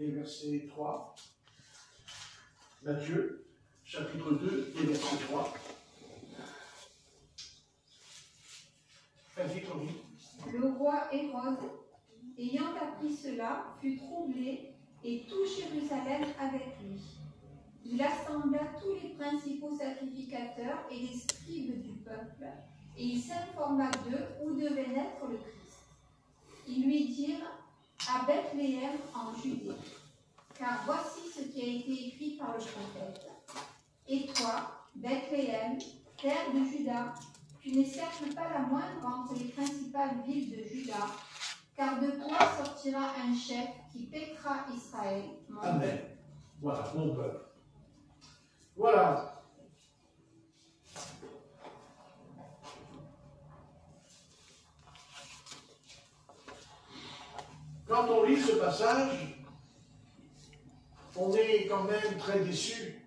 et verset 3. Matthieu, chapitre 2 et verset 3. Vas-y, Corinne. Le roi Hérode, ayant appris cela, fut troublé et tout Jérusalem avec lui. Il assembla tous les principaux sacrificateurs et les scribes du peuple, et il s'informa d'eux où devait naître le Christ. Ils lui dirent à Bethléem en Judée, car voici ce qui a été écrit par le prophète. Et toi, Bethléem, terre de Juda, tu n'es certes pas la moindre entre les principales villes de Juda, car de toi sortira un chef qui paîtra Israël. Amen. Voilà, mon peuple. Voilà. Quand on lit ce passage, on est quand même très déçu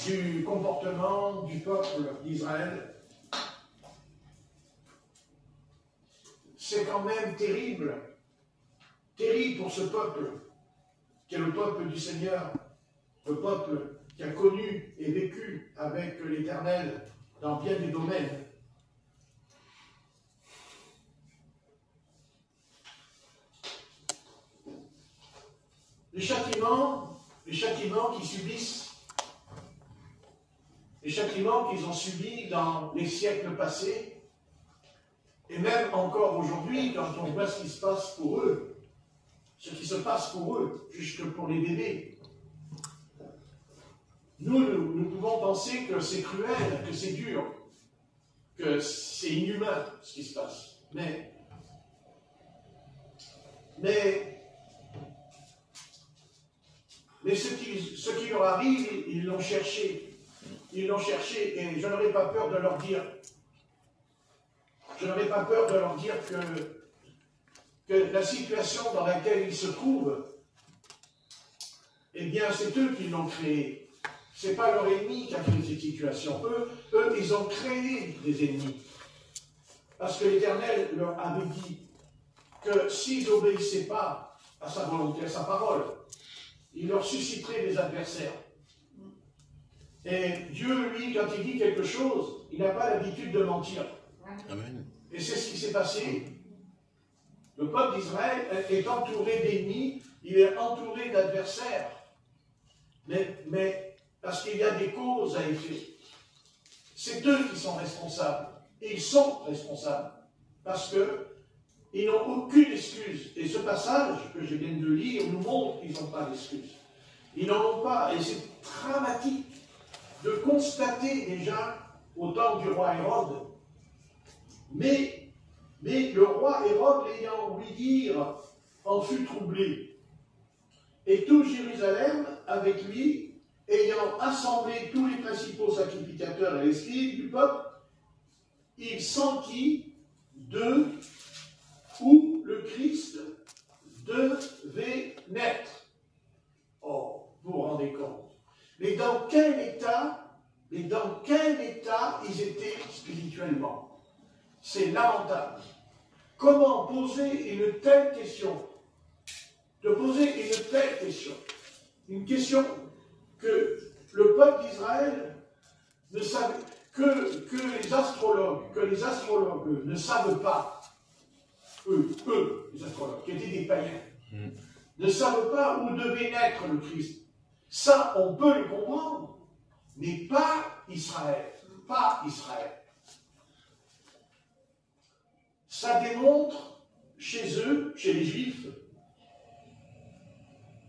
du comportement du peuple d'Israël. C'est quand même terrible, terrible pour ce peuple, qui est le peuple du Seigneur, le peuple qui a connu et vécu avec l'Éternel dans bien des domaines. Les châtiments qu'ils subissent, les châtiments qu'ils ont subis dans les siècles passés, et même encore aujourd'hui, quand on voit ce qui se passe pour eux, ce qui se passe pour eux, jusque pour les bébés, nous pouvons penser que c'est cruel, que c'est dur, que c'est inhumain ce qui se passe. Mais ce qui leur arrive, ils l'ont cherché. Ils l'ont cherché et je n'aurais pas peur de leur dire. Je n'aurais pas peur de leur dire que la situation dans laquelle ils se trouvent, eh bien, c'est eux qui l'ont créée. Ce n'est pas leur ennemi qui a créé cette situation. Eux, ils ont créé des ennemis. Parce que l'Éternel leur avait dit que s'ils n'obéissaient pas à sa volonté, à sa parole, il leur susciterait des adversaires. Et Dieu, lui, quand il dit quelque chose, il n'a pas l'habitude de mentir. Amen. Et c'est ce qui s'est passé. Le peuple d'Israël est entouré d'ennemis, il est entouré d'adversaires. Mais parce qu'il y a des causes à effet. C'est eux qui sont responsables. Et ils sont responsables. Parce qu'ils n'ont aucune excuse. Et ce passage que je viens de lire nous montre qu'ils n'ont pas d'excuse. Ils n'en ont pas. Et c'est dramatique de constater déjà, au temps du roi Hérode, mais le roi Hérode, l'ayant ouï dire, en fut troublé. Et tout Jérusalem avec lui, ayant assemblé tous les principaux sacrificateurs et les scribes du peuple, il sentit où le Christ devait naître. Oh, vous vous rendez compte. Mais dans quel état ils étaient spirituellement? C'est lamentable. Comment poser une telle question? De poser une telle question. Une question que le peuple d'Israël ne savait, que les astrologues ne savent pas. Eux, les astrologues, qui étaient des païens, ne savent pas où devait naître le Christ. Ça, on peut le comprendre, mais pas Israël. Pas Israël. Ça démontre chez eux, chez les Juifs, vous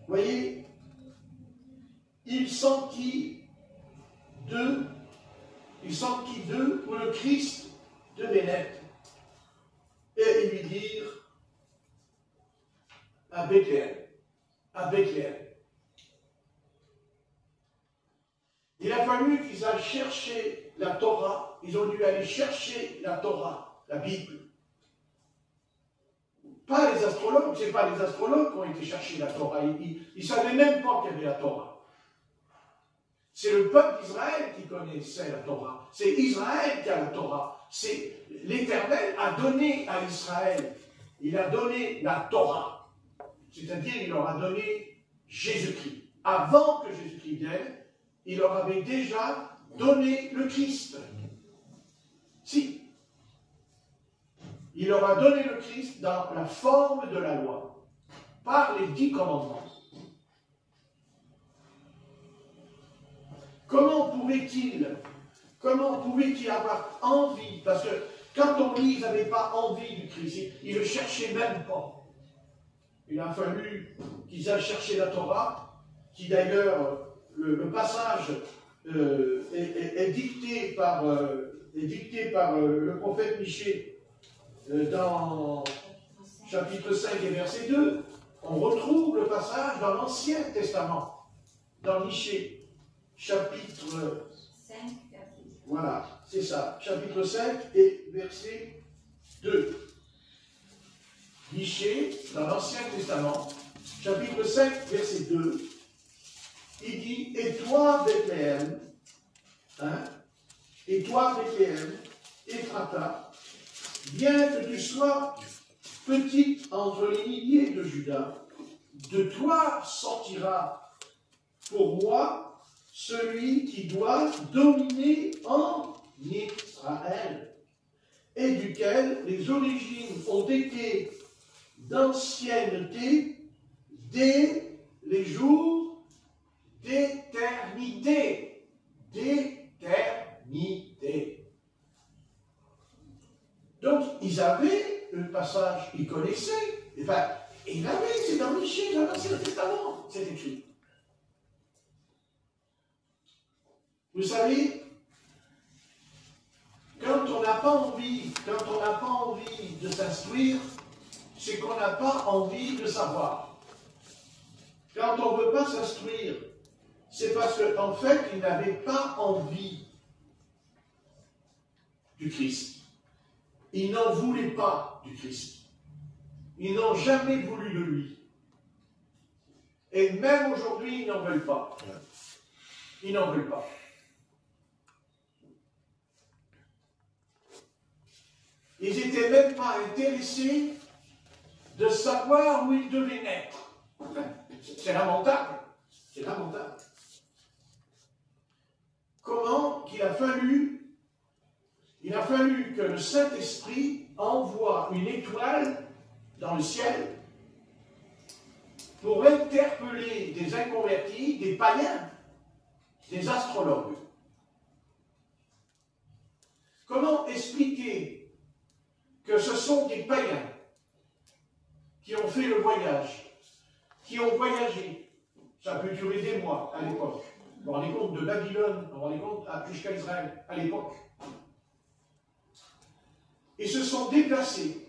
voyez, il sentit d'eux où le Christ devait naître. Et ils lui dirent à Bethléem. Il a fallu qu'ils aillent chercher la Torah, ils ont dû aller chercher la Torah, la Bible. Pas les astrologues, ce n'est pas les astrologues qui ont été chercher la Torah, ils ne savaient même pas qu'il y avait la Torah. C'est le peuple d'Israël qui connaissait la Torah, c'est Israël qui a la Torah, c'est l'Éternel a donné à Israël, il a donné la Torah. C'est-à-dire, il leur a donné Jésus-Christ. Avant que Jésus-Christ vienne, il leur avait déjà donné le Christ. Si. Il leur a donné le Christ dans la forme de la loi, par les 10 commandements. Comment pouvait-il avoir envie? Parce que quand on lit, ils n'avaient pas envie du Christ, ils ne le cherchaient même pas. Il a fallu qu'ils aillent chercher la Torah, qui d'ailleurs, le passage est dicté par le prophète Michée dans chapitre 5 et verset 2. On retrouve le passage dans l'Ancien Testament, dans Michée, chapitre 5, verset 2. Voilà, c'est ça, chapitre 5 et verset 2. Michée, dans l'Ancien Testament, chapitre 5, verset 2, il dit, et toi, Bethléem, et toi, Bethléem, Ephrata, bien que tu sois petite entre les milliers de Juda, de toi sortira pour moi celui qui doit dominer en Israël, et duquel les origines ont été d'ancienneté dès les jours d'éternité. D'éternité. Donc, ils avaient le passage, ils connaissaient. Enfin, ils avaient, c'est dans Michée, dans l'Ancien Testament, c'est écrit. Vous savez, quand on n'a pas envie de s'instruire, c'est qu'on n'a pas envie de savoir. Quand on ne veut pas s'instruire, c'est parce qu'en fait, ils n'avaient pas envie du Christ. Ils n'en voulaient pas du Christ. Ils n'ont jamais voulu de lui. Et même aujourd'hui, ils n'en veulent pas. Ils n'en veulent pas. Ils n'étaient même pas intéressés de savoir où ils devaient naître. C'est lamentable. C'est lamentable. Comment qu'il a fallu que le Saint-Esprit envoie une étoile dans le ciel pour interpeller des inconvertis, des païens, des astrologues. Comment expliquer que ce sont des païens qui ont fait le voyage, qui ont voyagé, ça peut durer des mois à l'époque. Vous vous rendez compte de Babylone, vous vous rendez compte jusqu'à Israël à l'époque. Ils se sont déplacés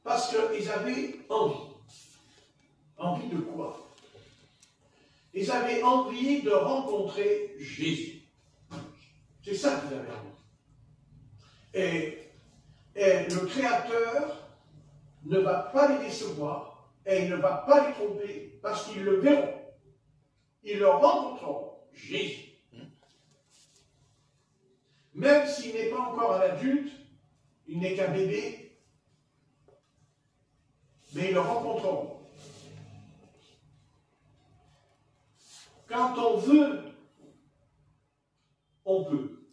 parce qu'ils avaient envie. Envie de quoi? Ils avaient envie de rencontrer Jésus. C'est ça qu'ils avaient envie. Et le Créateur ne va pas les décevoir et il ne va pas les tromper parce qu'ils le verront. Ils le rencontreront, Jésus. Même s'il n'est pas encore un adulte, il n'est qu'un bébé, mais ils le rencontreront. Quand on veut, on peut.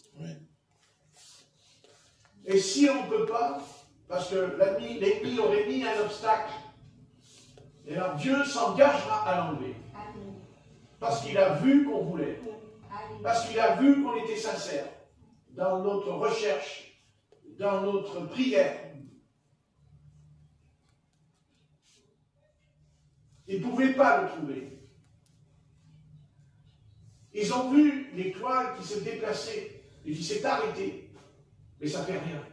Et si on ne peut pas, parce que l'ennemi aurait mis un obstacle, et alors Dieu s'engagera à l'enlever. Parce qu'il a vu qu'on voulait. Parce qu'il a vu qu'on était sincère dans notre recherche, dans notre prière. Ils ne pouvaient pas le trouver. Ils ont vu l'étoile qui s'est déplacée et qui s'est arrêtée. Mais ça ne fait rien.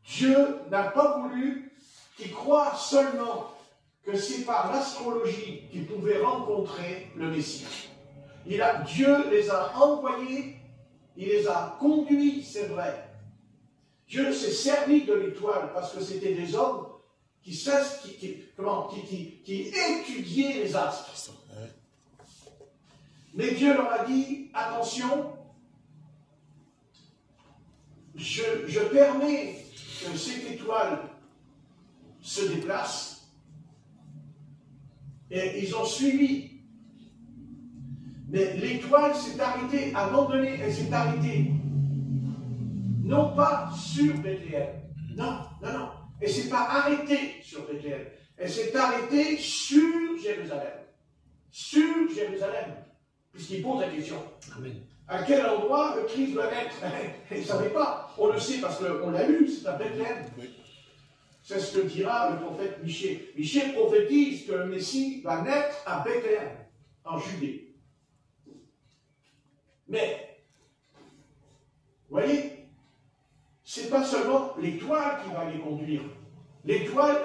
Dieu n'a pas voulu qu'ils croient seulement que c'est par l'astrologie qu'ils pouvaient rencontrer le Messie. Dieu les a envoyés, il les a conduits, c'est vrai. Dieu s'est servi de l'étoile parce que c'était des hommes qui étudiaient les astres. Mais Dieu leur a dit, attention, je permets que cette étoile se déplacent et ils ont suivi. Mais l'étoile s'est arrêtée, à un moment donné, elle s'est arrêtée. Non pas sur Bethléem. Non, non, non. Elle ne s'est pas arrêtée sur Bethléem. Elle s'est arrêtée sur Jérusalem. Sur Jérusalem. Puisqu'il pose la question. Amen. À quel endroit le Christ doit naître? Ils ne savaient pas. On le sait parce qu'on l'a lu, c'est à Bethléem. Oui. C'est ce que dira le prophète Michée. Michée prophétise que le Messie va naître à Bethléem, en Judée. Mais, vous voyez, ce n'est pas seulement l'étoile qui va les conduire. L'étoile,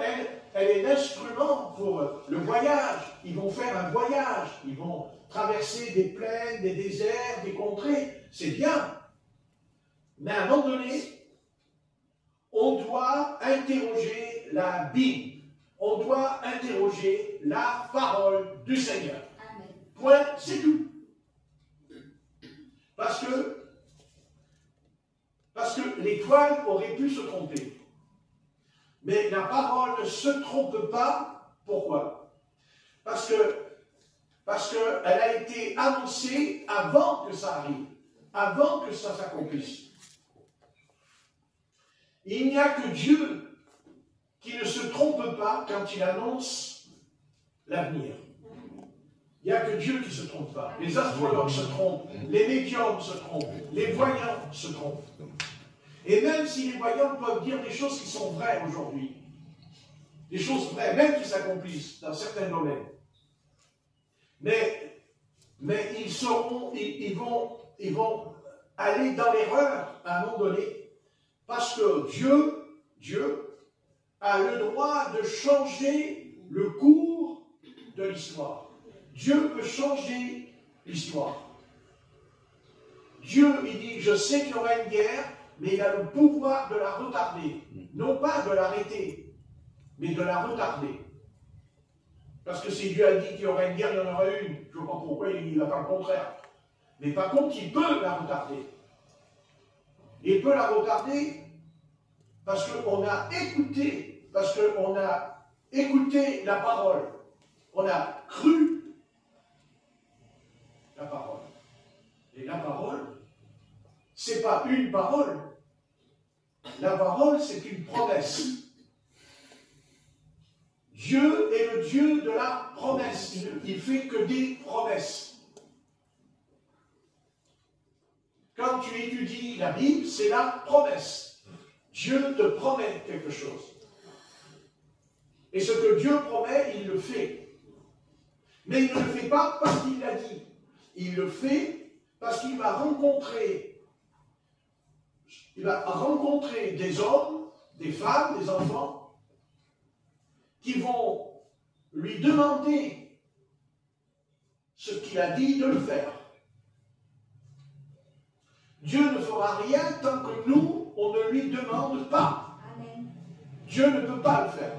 elle est l'instrument pour le voyage. Ils vont faire un voyage. Ils vont traverser des plaines, des déserts, des contrées. C'est bien. Mais à un moment donné, on doit interroger la Bible. On doit interroger la parole du Seigneur. Amen. Point, c'est tout. Parce que l'étoile aurait pu se tromper. Mais la parole ne se trompe pas. Pourquoi? Parce qu'elle a été annoncée avant que ça arrive, avant que ça s'accomplisse. Il n'y a que Dieu qui ne se trompe pas quand il annonce l'avenir. Il n'y a que Dieu qui ne se trompe pas. Les astrologues se trompent, les médiums se trompent, les voyants se trompent. Et même si les voyants peuvent dire des choses qui sont vraies aujourd'hui, des choses vraies, même qui s'accomplissent dans certains domaines, mais ils vont aller dans l'erreur à un moment donné, parce que Dieu a le droit de changer le cours de l'histoire. Dieu peut changer l'histoire. Dieu, il dit, je sais qu'il y aura une guerre, mais il a le pouvoir de la retarder. Non pas de l'arrêter, mais de la retarder. Parce que si Dieu a dit qu'il y aura une guerre, il y en aura une. Je ne vois pas pourquoi il n'a pas le contraire. Mais par contre, il peut la retarder. Il peut la retarder parce qu'on a écouté, la parole. On a cru la parole. Et la parole, ce n'est pas une parole. La parole, c'est une promesse. Dieu est le Dieu de la promesse. Il ne fait que des promesses. Quand tu étudies la Bible, c'est la promesse. Dieu te promet quelque chose. Et ce que Dieu promet, il le fait. Mais il ne le fait pas parce qu'il l'a dit. Il le fait parce qu'il va rencontrer des hommes, des femmes, des enfants qui vont lui demander ce qu'il a dit de le faire. Dieu ne fera rien tant que nous, on ne lui demande pas. Amen. Dieu ne peut pas le faire.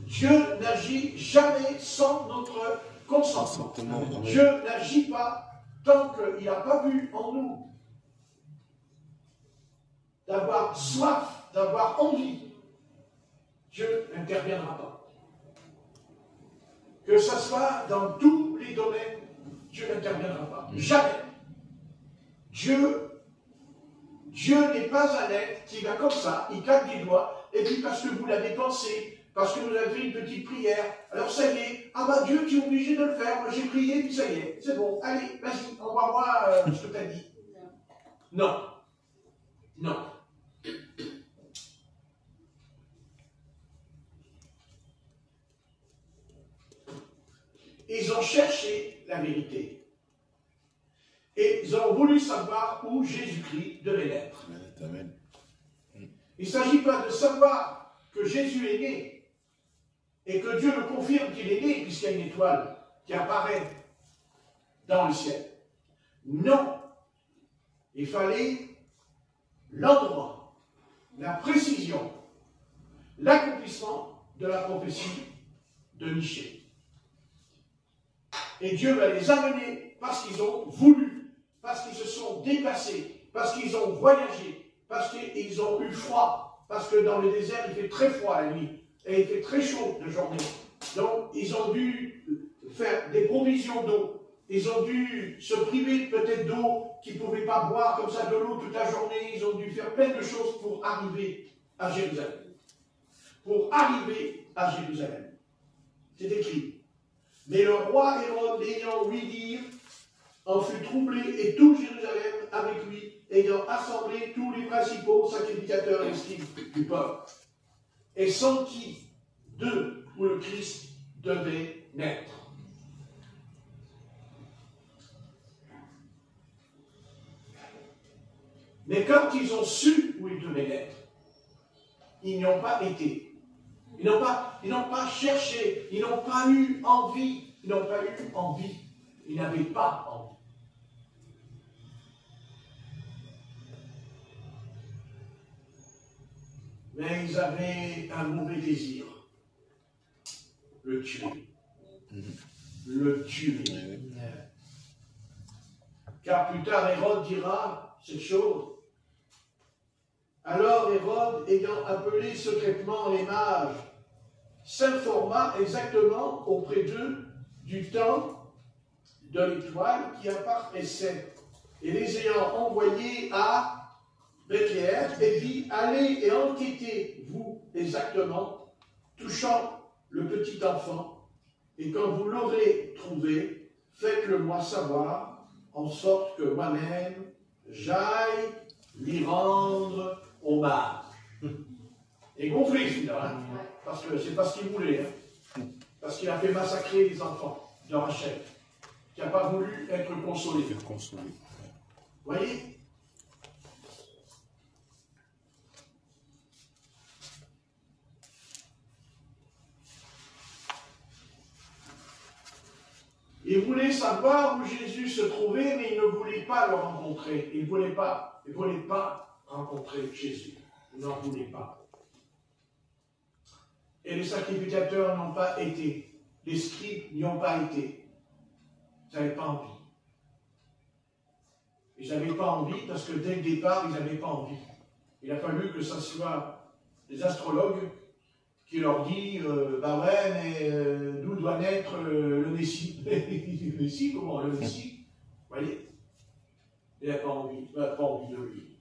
Dieu n'agit jamais sans notre consentement. Dieu n'agit pas tant qu'il n'a pas vu en nous d'avoir soif, d'avoir envie. Dieu n'interviendra pas. Que ce soit dans tous les domaines, Dieu n'interviendra pas. Jamais. Dieu n'est pas un être qui va comme ça, il claque des doigts, et puis parce que vous l'avez pensé, parce que vous avez fait une petite prière, alors ça y est, ah bah Dieu, tu es obligé de le faire, moi j'ai prié, puis ça y est, c'est bon, allez, vas-y, envoie-moi ce que tu as dit. Non. Non. Ils ont cherché la vérité. Et ils ont voulu savoir où Jésus-Christ devait naître. Amen. Il ne s'agit pas de savoir que Jésus est né et que Dieu le confirme qu'il est né puisqu'il y a une étoile qui apparaît dans le ciel. Non. Il fallait l'endroit, la précision, l'accomplissement de la prophétie de Michée. Et Dieu va les amener parce qu'ils ont voulu, parce qu'ils se sont déplacés, parce qu'ils ont voyagé, parce qu'ils ont eu froid. parce que dans le désert, il fait très froid la nuit, et il fait très chaud de journée. Donc, ils ont dû faire des provisions d'eau. Ils ont dû se priver peut-être d'eau, qu'ils ne pouvaient pas boire comme ça de l'eau toute la journée. Ils ont dû faire plein de choses pour arriver à Jérusalem. Pour arriver à Jérusalem. C'est écrit. Mais le roi Hérode, ayant ouï dire, en fut troublé, et tout Jérusalem avec lui, ayant assemblé tous les principaux sacrificateurs et scribes du peuple, et sentit d'eux où le Christ devait naître. Mais quand ils ont su où il devait naître, ils n'y ont pas été. Ils n'ont pas cherché, ils n'ont pas eu envie, ils n'ont pas eu envie, ils n'avaient pas envie. Mais ils avaient un mauvais désir, le tuer. Le tuer. Car plus tard, Hérode dira cette chose. Alors Hérode, ayant appelé secrètement les mages, s'informa exactement auprès d'eux du temps de l'étoile qui apparaissait, et les ayant envoyés à Bethléem, et dit, allez et enquêtez, vous, exactement, touchant le petit enfant, et quand vous l'aurez trouvé, faites-le moi savoir, en sorte que moi-même, j'aille lui rendre hommage. Et gonflé celui-là, hein, parce que c'est pas ce qu'il voulait, hein, parce qu'il a fait massacrer les enfants de Rachel, qui n'a pas voulu être consolé. Vous voyez? Il voulait savoir où Jésus se trouvait, mais il ne voulait pas le rencontrer. Il ne voulait pas rencontrer Jésus. Il n'en voulait pas. Et les sacrificateurs n'ont pas été. Les scribes n'y ont pas été. Ils n'avaient pas envie. Ils n'avaient pas envie parce que dès le départ, ils n'avaient pas envie. Il a fallu que ce soit des astrologues qui leur disent bah ouais, mais d'où doit naître le Messie? Le Messie, comment? Le Messie? Vous voyez? Il n'a pas envie. Il n'a pas envie de lui.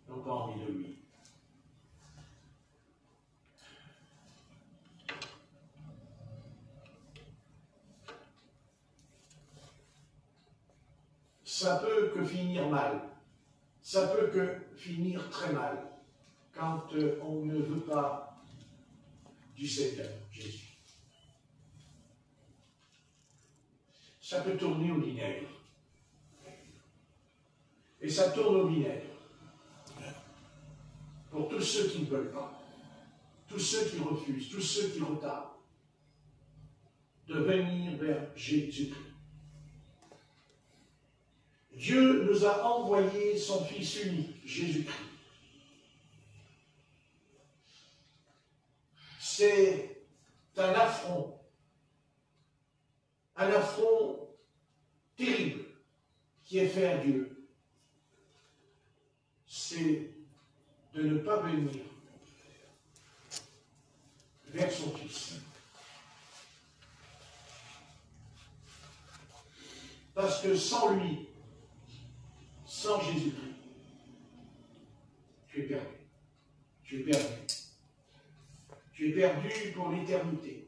Ils n'ont pas envie de lui. Ça peut que finir mal. Ça peut que finir très mal quand on ne veut pas du Seigneur, Jésus. Ça peut tourner au vinaigre. Et ça tourne au vinaigre. Pour tous ceux qui ne veulent pas, tous ceux qui refusent, tous ceux qui retardent, de venir vers Jésus-Christ. Dieu nous a envoyé son Fils unique, Jésus-Christ. C'est un affront terrible qui est fait à Dieu. C'est de ne pas venir vers son Fils. Parce que sans lui, sans Jésus-Christ, tu es perdu. Tu es perdu. Tu es perdu pour l'éternité.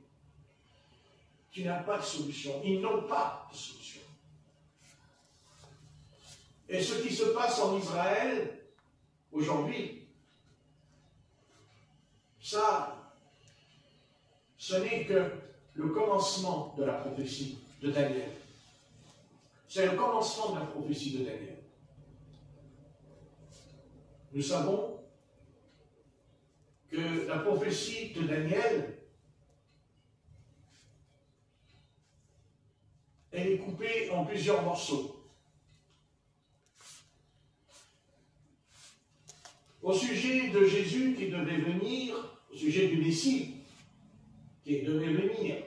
Tu n'as pas de solution. Ils n'ont pas de solution. Et ce qui se passe en Israël, aujourd'hui, ça, ce n'est que le commencement de la prophétie de Daniel. C'est le commencement de la prophétie de Daniel. Nous savons que la prophétie de Daniel, elle est coupée en plusieurs morceaux. Au sujet de Jésus qui devait venir, au sujet du Messie qui devait venir,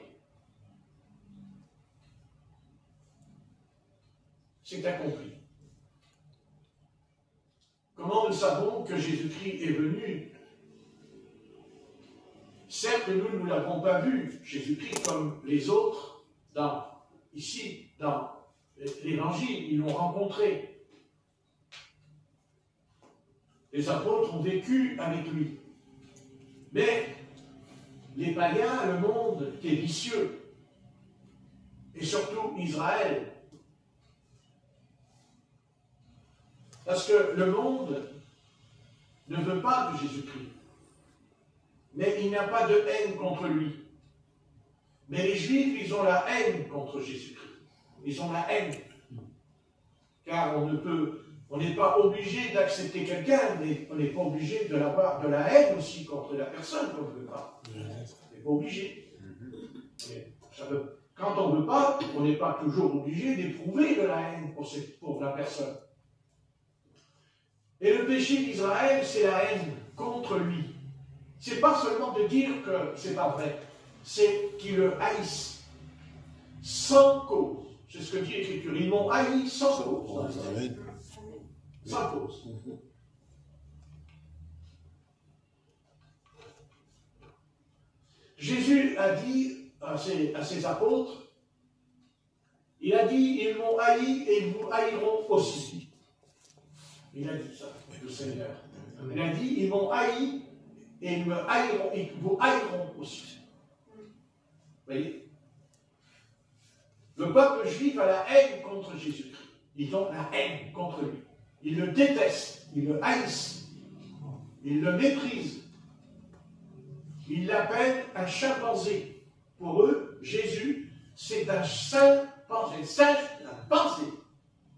c'est accompli. Comment nous savons que Jésus-Christ est venu? Certes, nous ne l'avons pas vu, Jésus-Christ, comme les autres, ici, dans l'Évangile, ils l'ont rencontré. Les apôtres ont vécu avec lui. Mais les païens, le monde qui est vicieux, et surtout Israël, parce que le monde ne veut pas de Jésus-Christ, mais il n'y a pas de haine contre lui. Mais les Juifs, ils ont la haine contre Jésus-Christ. Ils ont la haine. Car on n'est pas obligé d'accepter quelqu'un, mais on n'est pas obligé de l'avoir de la haine aussi contre la personne qu'on ne veut pas. On n'est pas obligé. Quand on ne veut pas, on n'est pas toujours obligé d'éprouver de la haine pour la personne. Et le péché d'Israël, c'est la haine contre lui. C'est pas seulement de dire que c'est pas vrai, c'est qu'ils le haïssent sans cause. C'est ce que dit l'Écriture. Ils m'ont haï sans cause. Sans cause. Jésus a dit à ses apôtres, il a dit, ils m'ont haï et ils vous haïront aussi. Il a dit ça, le Seigneur. Il a dit, ils m'ont haï et ils me haïront, et vous haïront aussi. Vous voyez? Le peuple juif a la haine contre Jésus-Christ. Ils ont la haine contre lui. Ils le détestent, ils le haïssent, ils le méprisent. Ils l'appellent un chimpanzé. Pour eux, Jésus, c'est un chimpanzé. Singe, un pensée. Vous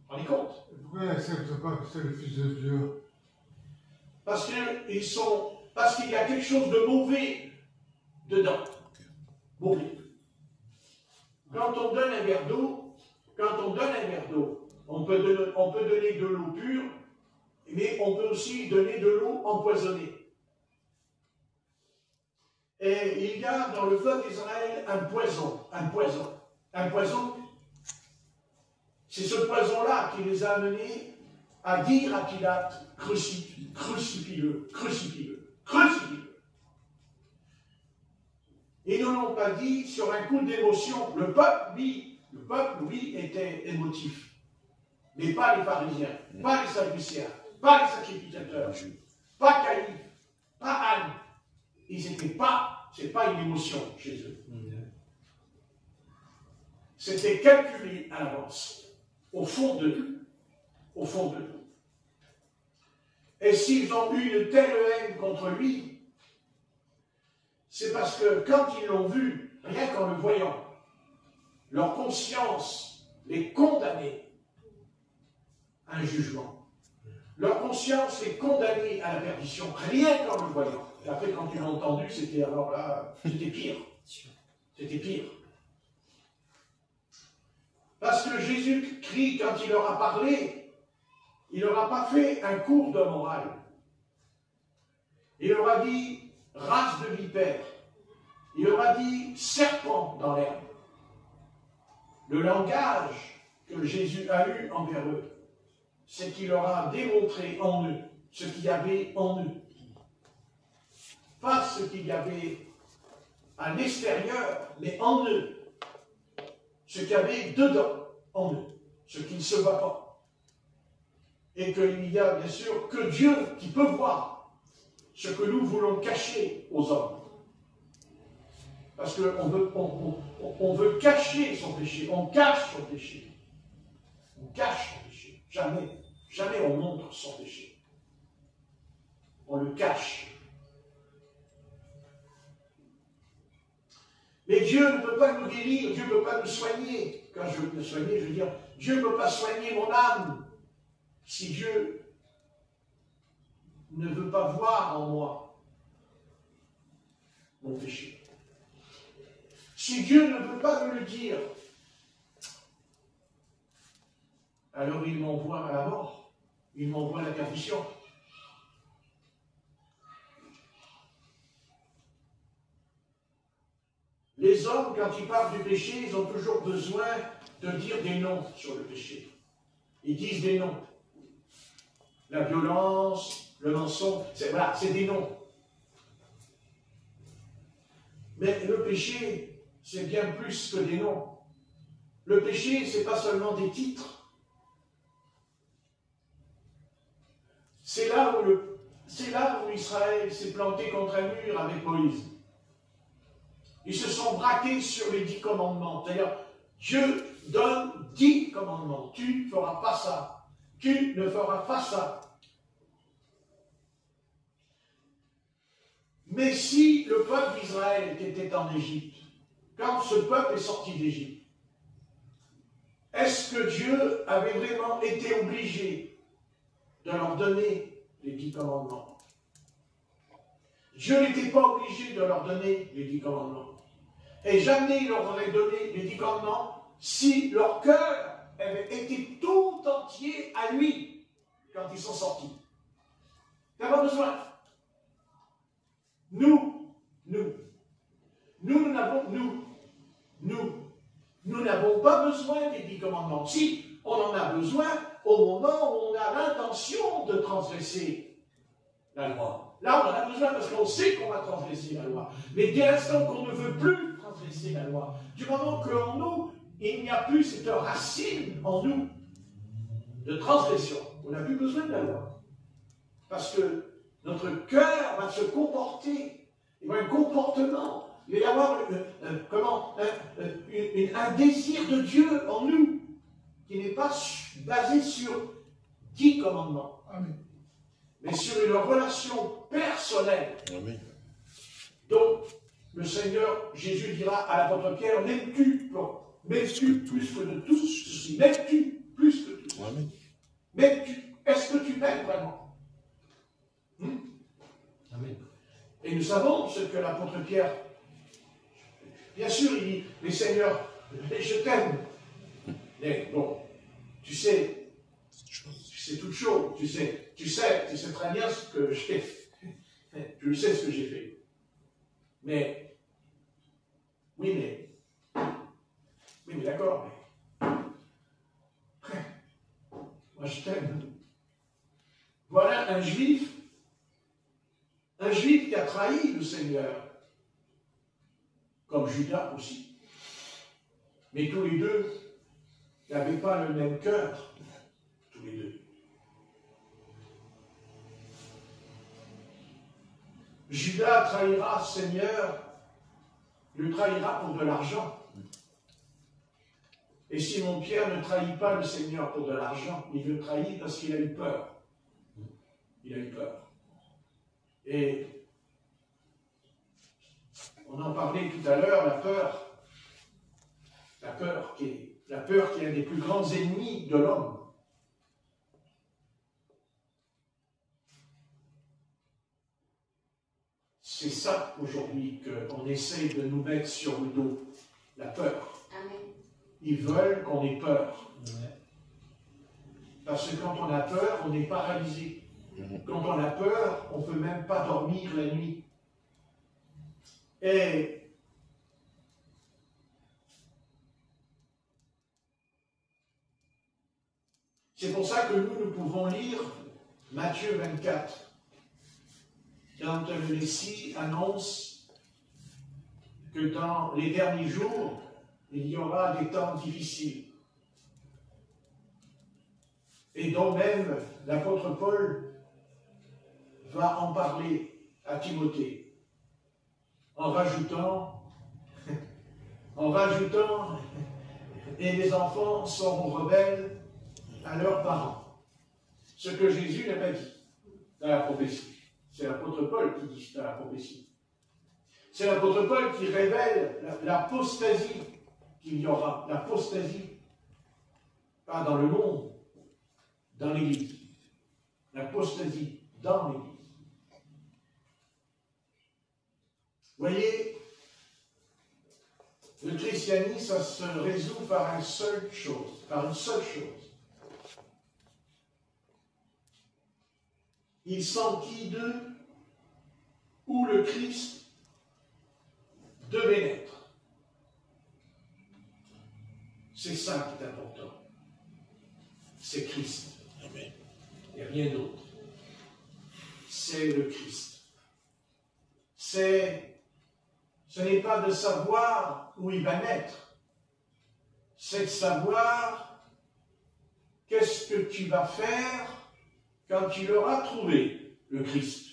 vous rendez compte? Pourquoi ils n'acceptent pas que c'est le Fils de Dieu? Parce qu'il y a quelque chose de mauvais dedans. Mauvais. Quand on donne un verre d'eau, on peut donner de l'eau pure, mais on peut aussi donner de l'eau empoisonnée. Et il y a dans le peuple d'Israël un poison. Un poison, c'est ce poison-là qui les a amenés à dire à Pilate, crucifie-le. Ils ne l'ont pas dit sur un coup d'émotion. Le peuple, lui, était émotif. Mais pas les pharisiens, pas les sadducéens, pas les sacrificateurs, pas Caïphe, pas Anne. Ils n'étaient pas, c'est pas une émotion chez eux. C'était calculé à l'avance, au fond d'eux. Au fond d'eux. Et s'ils ont eu une telle haine contre lui, c'est parce que quand ils l'ont vu, rien qu'en le voyant, leur conscience les condamnait à un jugement. Leur conscience les condamnait à la perdition, rien qu'en le voyant. Et après, quand ils l'ont entendu, c'était alors là, c'était pire. C'était pire. Parce que Jésus-Christ, quand il leur a parlé, il leur a pas fait un cours de morale. Il leur a dit race de vipères. Il leur a dit serpent dans l'herbe. Le langage que Jésus a eu envers eux, c'est qu'il leur a démontré en eux ce qu'il y avait en eux. Pas ce qu'il y avait à l'extérieur, mais en eux. Ce qu'il y avait dedans, en eux. Ce qui ne se voit pas. Et qu'il n'y a bien sûr que Dieu qui peut voir ce que nous voulons cacher aux hommes. Parce qu'on veut cacher son péché. On cache son péché. On cache son péché. Jamais on montre son péché. On le cache. Mais Dieu ne peut pas nous guérir, Dieu ne peut pas nous soigner. Quand je veux me soigner, je veux dire, Dieu ne peut pas soigner mon âme si Dieu ne veut pas voir en moi mon péché. Si Dieu ne veut pas me le dire, alors il m'envoie à la mort, il m'envoie à la perdition. Les hommes, quand ils parlent du péché, ils ont toujours besoin de dire des noms sur le péché. Ils disent des noms. la violence, le mensonge, voilà, c'est des noms. Mais le péché, c'est bien plus que des noms. Le péché, ce n'est pas seulement des titres. C'est là où Israël s'est planté contre un mur avec Moïse. Ils se sont braqués sur les 10 commandements. C'est-à-dire, Dieu donne 10 commandements. Tu ne feras pas ça. Tu ne feras pas ça. Mais si le peuple d'Israël qui était en Égypte, quand ce peuple est sorti d'Égypte, est-ce que Dieu avait vraiment été obligé de leur donner les 10 commandements? Dieu n'était pas obligé de leur donner les 10 commandements. Et jamais il leur aurait donné les 10 commandements si leur cœur avait été tout entier à lui quand ils sont sortis. Il n'y a pas besoin. Nous n'avons pas besoin des 10 commandements. Si, on en a besoin au moment où on a l'intention de transgresser la loi. Là, on en a besoin parce qu'on sait qu'on va transgresser la loi. Mais dès l'instant qu'on ne veut plus transgresser la loi, du moment qu'en nous, il n'y a plus cette racine en nous de transgression, on n'a plus besoin de la loi. Parce que notre cœur va se comporter, il va y avoir un comportement, il va y avoir un désir de Dieu en nous, qui n'est pas basé sur 10 commandements, Amen, mais sur une relation personnelle. Amen. Donc, le Seigneur Jésus dira à l'apôtre Pierre, m'aimes-tu plus que de tout ceci? M'aimes-tu plus que tout? Amen. M'aimes-tu? Est-ce que tu m'aimes vraiment? Amen. Et nous savons ce que l'apôtre Pierre, bien sûr, il dit, mais Seigneur, je t'aime. Mais bon, tu sais toute chose, tu sais très bien ce que j'ai fait. Tu sais ce que j'ai fait. Mais, oui, mais d'accord, mais, moi je t'aime. Voilà un juif qui a trahi le Seigneur, comme Judas aussi. Mais tous les deux n'avaient pas le même cœur, tous les deux. Judas trahira le Seigneur, le trahira pour de l'argent. Et Simon-Pierre ne trahit pas le Seigneur pour de l'argent, il le trahit parce qu'il a eu peur. Il a eu peur. Et on en parlait tout à l'heure, la peur qui est un des plus grands ennemis de l'homme. C'est ça aujourd'hui qu'on essaye de nous mettre sur le dos, la peur. Amen. Ils veulent qu'on ait peur. Parce que quand on a peur, on est paralysé. Quand on a peur, on ne peut même pas dormir la nuit. Et c'est pour ça que nous pouvons lire Matthieu 24, quand le Messie annonce que dans les derniers jours, il y aura des temps difficiles. Et dont même l'apôtre Paul va en parler à Timothée, en rajoutant, et les enfants seront rebelles à leurs parents. Ce que Jésus n'a pas dit dans la prophétie. C'est l'apôtre Paul qui dit dans la prophétie. C'est l'apôtre Paul qui révèle l'apostasie qu'il y aura. L'apostasie, pas dans le monde, dans l'Église. L'apostasie dans l'Église. Vous voyez, le christianisme, ça se résout par une seule chose. Il s'enquit d'eux où le Christ devait naître. C'est ça qui est important. C'est Christ. Amen. et rien d'autre. C'est le Christ. Ce n'est pas de savoir où il va naître, c'est de savoir qu'est-ce que tu vas faire quand tu l'auras trouvé, le Christ.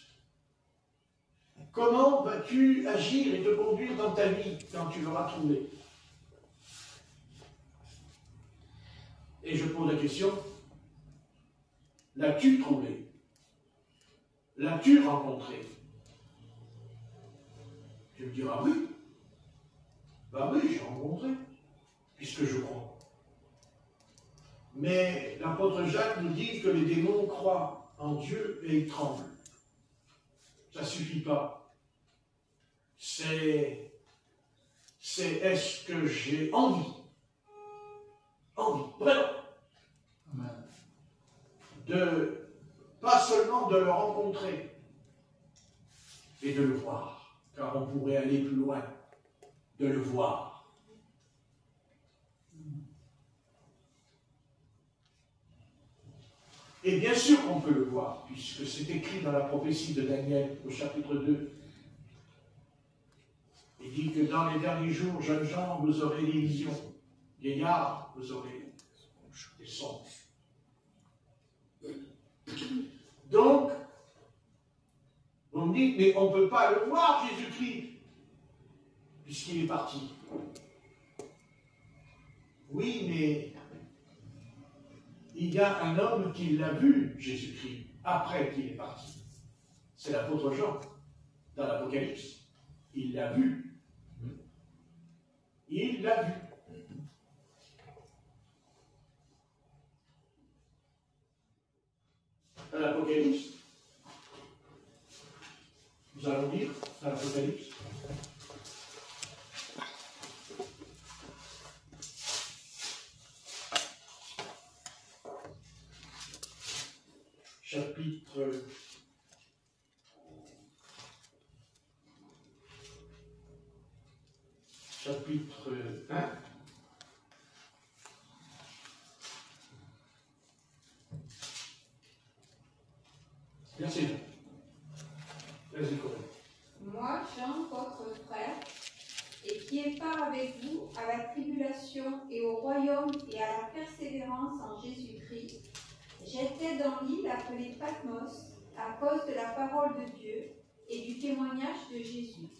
Comment vas-tu agir et te conduire dans ta vie quand tu l'auras trouvé? Et je pose la question, l'as-tu trouvé? L'as-tu rencontré? Tu me diras oui. Ben oui, j'ai rencontré, puisque je crois. Mais l'apôtre Jacques nous dit que les démons croient en Dieu et ils tremblent. Ça ne suffit pas. C'est est-ce que j'ai envie, vraiment, pas seulement de le rencontrer et de le voir, car on pourrait aller plus loin, de le voir. Et bien sûr qu'on peut le voir, puisque c'est écrit dans la prophétie de Daniel au chapitre 2. Il dit que dans les derniers jours, jeunes gens, vous aurez des visions. Vieillards, vous aurez des songes. Donc, on me dit, mais on ne peut pas le voir, Jésus-Christ, puisqu'il est parti. Oui, mais il y a un homme qui l'a vu, Jésus-Christ, après qu'il est parti. C'est l'apôtre Jean, dans l'Apocalypse. Il l'a vu. Il l'a vu. Dans l'Apocalypse, nous allons lire dans l'Apocalypse. Chapitre 1. Verset 1. Vas-y, Corinne. Moi, Jean, votre frère, et qui est part avec vous à la tribulation et au royaume et à la persévérance en Jésus-Christ, j'étais dans l'île appelée Patmos à cause de la parole de Dieu et du témoignage de Jésus.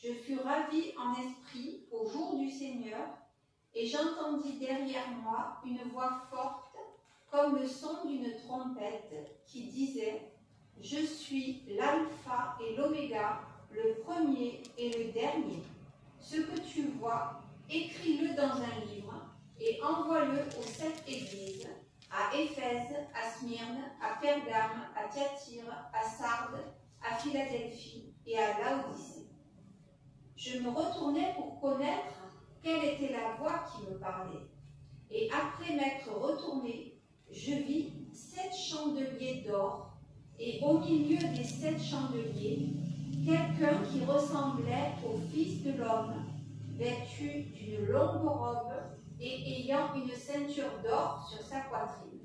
Je fus ravi en esprit au jour du Seigneur, et j'entendis derrière moi une voix forte, comme le son d'une trompette, qui disait « Je suis l'alpha et l'oméga, le premier et le dernier. Ce que tu vois, écris-le dans un livre, et envoie-le aux 7 églises, à Éphèse, à Smyrne, à Pergame, à Thyatire, à Sardes, à Philadelphie et à Laodicée. » Je me retournai pour connaître quelle était la voix qui me parlait. Et après m'être retourné, je vis 7 chandeliers d'or, et au milieu des 7 chandeliers, quelqu'un qui ressemblait au Fils de l'homme, vêtu d'une longue robe et ayant une ceinture d'or sur sa poitrine.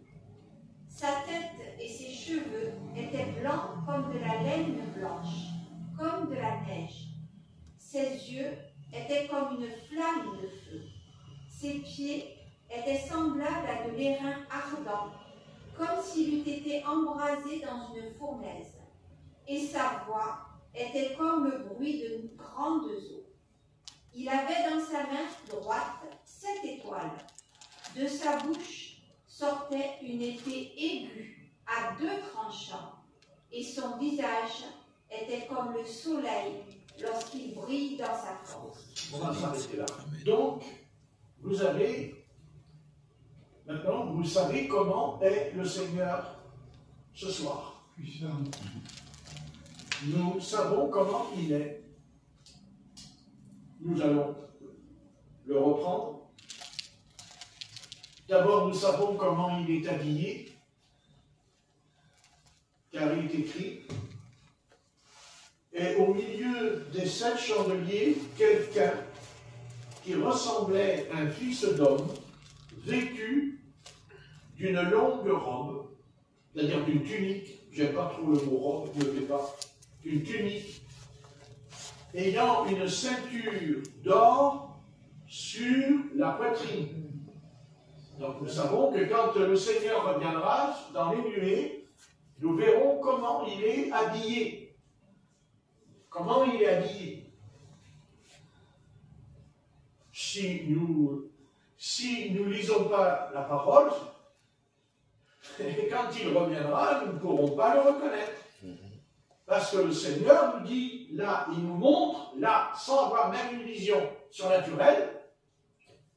Sa tête et ses cheveux étaient blancs comme de la laine blanche, comme de la neige. Ses yeux étaient comme une flamme de feu. Ses pieds étaient semblables à de l'airain ardent, comme s'il eût été embrasé dans une fournaise. Et sa voix était comme le bruit de grandes eaux. Il avait dans sa main droite 7 étoiles. De sa bouche sortait une épée aiguë à 2 tranchants, et son visage était comme le soleil lorsqu'il brille dans sa force. On va s'arrêter là. Donc, maintenant, vous savez comment est le Seigneur ce soir. Puissant. Nous savons comment il est. Nous allons le reprendre. D'abord, nous savons comment il est habillé, car il est écrit « Et au milieu des 7 chandeliers, quelqu'un qui ressemblait à un fils d'homme, vêtu d'une longue robe c'est-à-dire d'une tunique, j'aime pas trop le mot robe, ne le fais pas, une tunique ayant une ceinture d'or sur la poitrine. Donc nous savons que quand le Seigneur reviendra dans les nuées, nous verrons comment il est habillé. Comment il est habillé. Si nous lisons pas la parole, et quand il reviendra, nous ne pourrons pas le reconnaître. Parce que le Seigneur nous dit, là, il nous montre, là, sans avoir même une vision surnaturelle,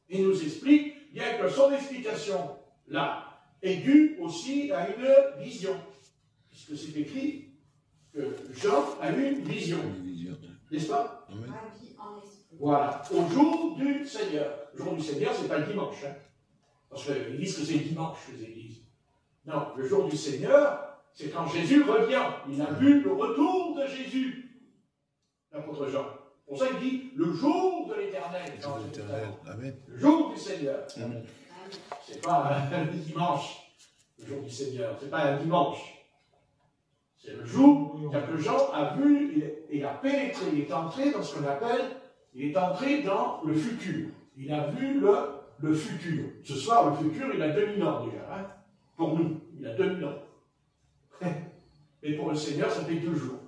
il nous explique, bien que son explication, là, est due aussi à une vision. Puisque c'est écrit que Jean a eu une vision. N'est-ce pas? Voilà, au jour du Seigneur. Le jour du Seigneur, ce n'est pas le dimanche. Hein, parce qu'ils disent que c'est dimanche, les églises. Non, le jour du Seigneur, c'est quand Jésus revient. Il a vu le retour de Jésus, l'apôtre Jean. Pour ça, il dit le jour de l'éternel. Le jour du Seigneur. C'est pas le dimanche, le jour du Seigneur. C'est pas un dimanche. C'est le jour que Jean a vu, il a pénétré, il est entré dans ce qu'on appelle, il est entré dans le futur. Il a vu le futur. Ce soir, le futur, il a 2000 ans déjà. Hein, pour nous, il a 2000 ans. Mais pour le Seigneur, ça fait 2 jours.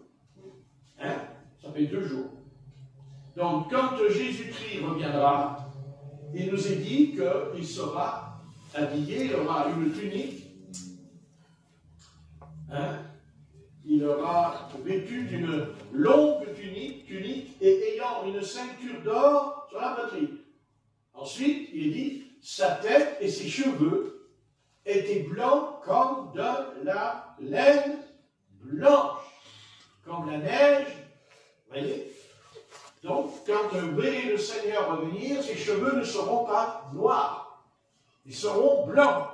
Hein? Ça fait 2 jours. Donc, quand Jésus-Christ reviendra, il nous est dit qu'il sera habillé, il aura une tunique. Hein? Il aura vêtu d'une longue tunique et ayant une ceinture d'or sur la poitrine. Ensuite, il est dit, sa tête et ses cheveux étaient blancs comme de la laine blanche, comme la neige. Vous voyez? Donc, quand vous verrez le Seigneur revenir, ses cheveux ne seront pas noirs. Ils seront blancs.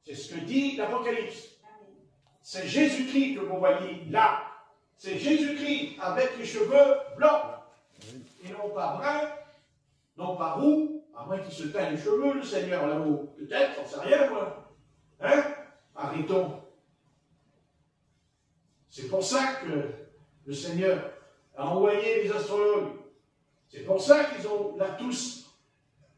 C'est ce que dit l'Apocalypse. C'est Jésus-Christ que vous voyez là. C'est Jésus-Christ avec les cheveux blancs. Et non pas bruns, non pas roux, à moins qu'il se teigne les cheveux, le Seigneur là-haut. Peut-être, j'en sais rien, moi. Hein? Arrêtons. C'est pour ça que le Seigneur a envoyé les astrologues. C'est pour ça qu'ils ont, là tous,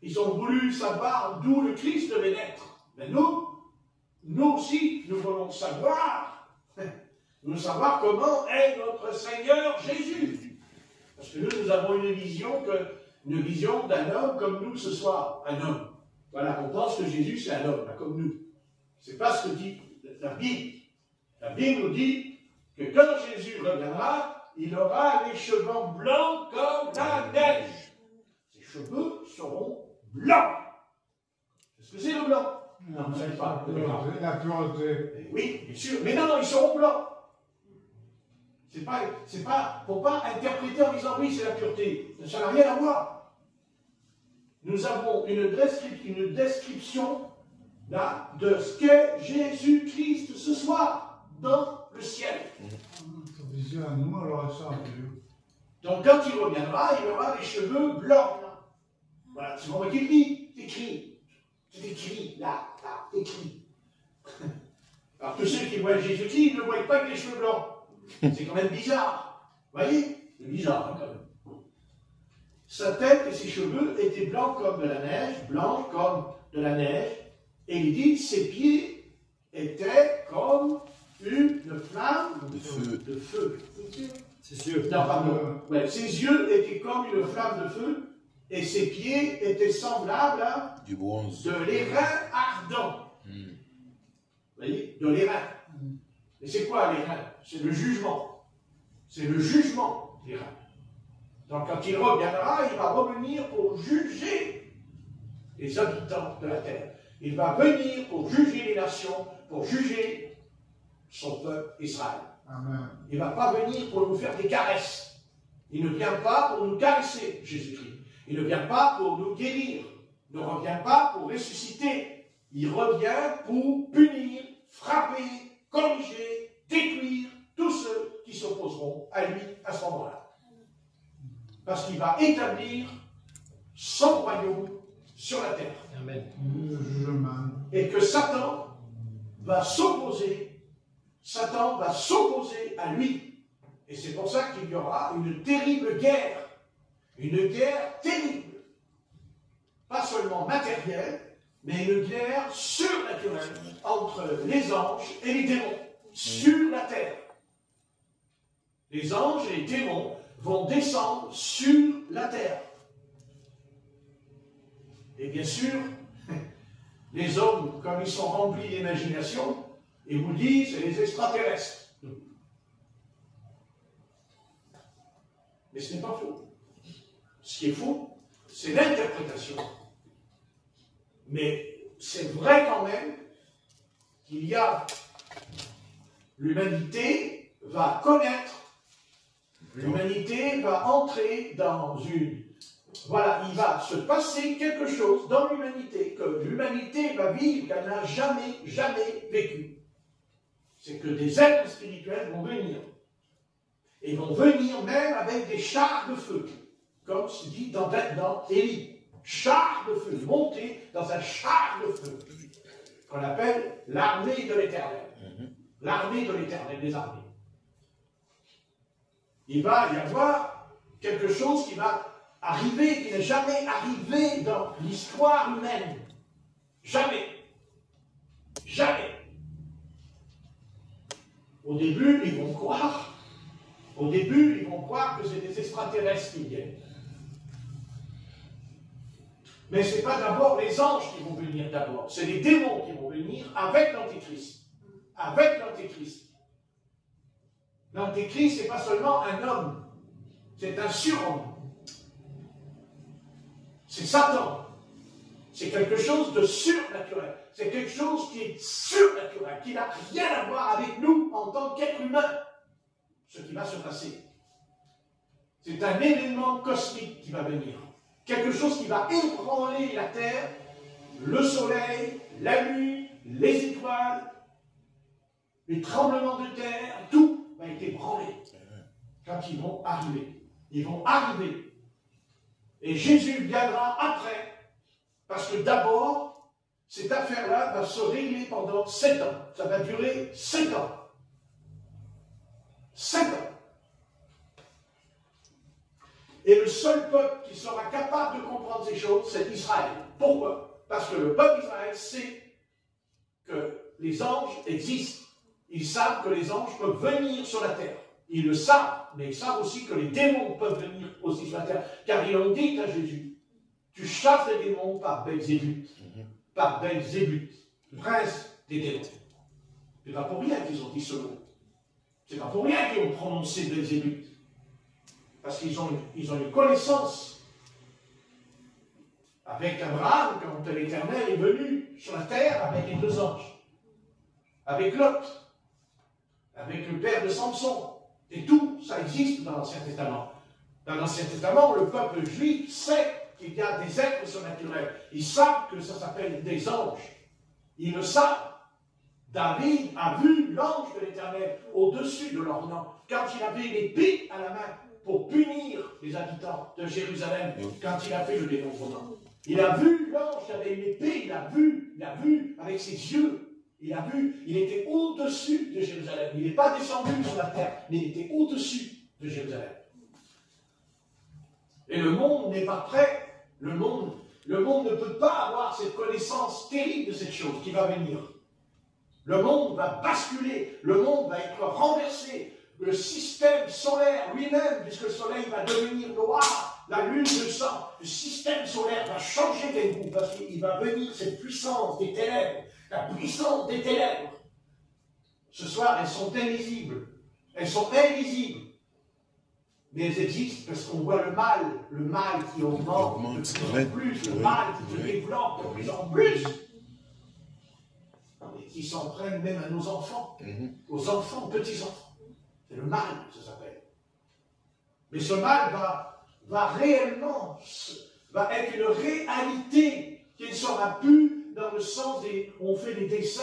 ils ont voulu savoir d'où le Christ devait naître. Mais nous aussi, nous voulons savoir. Nous voulons savoir comment est notre Seigneur Jésus. Parce que nous avons une vision d'un homme comme nous ce soir. Un homme. Voilà, on pense que Jésus c'est un homme, comme nous. C'est pas ce que dit la Bible. La Bible nous dit que quand Jésus reviendra, il aura les cheveux blancs comme la neige. Ses cheveux seront blancs. Est-ce que c'est le blanc? Non, vous ne savez pas. La pureté. Oui, bien sûr. Mais non, ils seront blancs. Faut pas interpréter en disant oui, c'est la pureté. Ça n'a rien à voir. Nous avons une description là, de ce qu'est Jésus-Christ ce soir dans le ciel. Donc quand il reviendra, il aura les cheveux blancs. Voilà, c'est moi qui le dis, c'est écrit. C'est écrit, là, écrit. Alors tous ceux qui voient Jésus-Christ, ils ne voient pas que les cheveux blancs. C'est quand même bizarre. Vous voyez? C'est bizarre, hein, quand même. Sa tête et ses cheveux étaient blancs comme de la neige, blancs comme de la neige. Et il dit, ses pieds étaient comme une flamme de feu. Ses yeux. Non, pardon. Ouais, ses yeux étaient comme une flamme de feu. Et ses pieds étaient semblables à du bronze, de l'airain ardent. Vous voyez? De l'airain. Et c'est quoi l'airain? C'est le jugement. C'est le jugement, l'airain. Donc quand il reviendra, il va revenir pour juger les habitants de la terre. Il va venir pour juger les nations, pour juger son peuple Israël. Amen. Il ne va pas venir pour nous faire des caresses. Il ne vient pas pour nous caresser, Jésus-Christ. Il ne vient pas pour nous guérir. Il ne revient pas pour ressusciter. Il revient pour punir, frapper, corriger, détruire tous ceux qui s'opposeront à lui à ce moment-là. Parce qu'il va établir son royaume sur la terre. Amen. Et que Satan va s'opposer, Satan va s'opposer à lui. Et c'est pour ça qu'il y aura une terrible guerre. Une guerre terrible. Pas seulement matérielle, mais une guerre surnaturelle entre les anges et les démons, sur la terre. Les anges et les démons vont descendre sur la terre. Et bien sûr, les hommes, comme ils sont remplis d'imagination, ils vous disent c'est les extraterrestres. Mais ce n'est pas faux. Ce qui est faux, c'est l'interprétation. Mais c'est vrai quand même qu'il y a l'humanité va connaître, l'humanité va entrer dans une... Voilà, il va se passer quelque chose dans l'humanité, que l'humanité va vivre qu'elle n'a jamais vécu. C'est que des êtres spirituels vont venir. Et vont venir même avec des chars de feu, comme se dit dans Élie. Char de feu, monter dans un char de feu, qu'on appelle l'armée de l'Éternel. L'armée de l'Éternel, des armées. Il va y avoir quelque chose qui va arriver, qui n'est jamais arrivé dans l'histoire humaine. Jamais. Jamais. Au début, ils vont croire. Au début, ils vont croire que c'est des extraterrestres qui viennent. Mais ce n'est pas d'abord les anges qui vont venir d'abord, c'est les démons qui vont venir avec l'Antéchrist. Avec l'Antéchrist. L'Antéchrist, ce n'est pas seulement un homme, c'est un surhomme. C'est Satan. C'est quelque chose de surnaturel. C'est quelque chose qui est surnaturel, qui n'a rien à voir avec nous en tant qu'être humain. Ce qui va se passer. C'est un événement cosmique qui va venir. Quelque chose qui va ébranler la terre, le soleil, la lune, les étoiles, les tremblements de terre, tout va être ébranlé quand ils vont arriver. Ils vont arriver. Et Jésus viendra après, parce que d'abord, cette affaire-là va se régler pendant 7 ans. Ça va durer 7 ans. 7 ans. Et le seul peuple qui sera capable de comprendre ces choses, c'est Israël. Pourquoi? Parce que le peuple d'Israël sait que les anges existent. Ils savent que les anges peuvent venir sur la terre. Ils le savent, mais ils savent aussi que les démons peuvent venir aussi sur la terre. Car ils l'ont dit à Jésus, tu chasses les démons par Belzébuth. Par Belzébuth, prince des démons. C'est pas pour rien qu'ils ont dit ce mot. C'est pas pour rien qu'ils ont prononcé Belzébuth. Parce qu'ils ont une connaissance. Avec Abraham, quand l'Éternel est venu sur la terre avec les 2 anges. Avec Lot. Avec le père de Samson. Et tout, ça existe dans l'Ancien Testament. Dans l'Ancien Testament, le peuple juif sait qu'il y a des êtres surnaturels. Ils savent que ça s'appelle des anges. Ils le savent. David a vu l'ange de l'Éternel au-dessus de leur nom, quand il avait l'épée à la main pour punir les habitants de Jérusalem, quand il a fait le dénombrement. Il a vu l'ange qui avait une épée, il a vu avec ses yeux, il a vu, il était au-dessus de Jérusalem. Il n'est pas descendu sur la terre, mais il était au-dessus de Jérusalem. Et le monde n'est pas prêt. Le monde ne peut pas avoir cette connaissance terrible de cette chose qui va venir. Le monde va basculer, le monde va être renversé. Le système solaire lui-même, puisque le soleil va devenir noir, la lune de sang, le système solaire va changer des goûts, parce qu'il va venir cette puissance des ténèbres, la puissance des ténèbres. Ce soir, elles sont invisibles. Elles sont invisibles. Mais elles existent parce qu'on voit le mal qui augmente de plus en plus, le mal qui se développe de plus en plus. Et qui s'en prennent même à nos enfants, aux enfants, petits-enfants. C'est le mal, ça s'appelle. Mais ce mal va réellement, va être une réalité qui ne sera plus dans le sens des... On fait des dessins,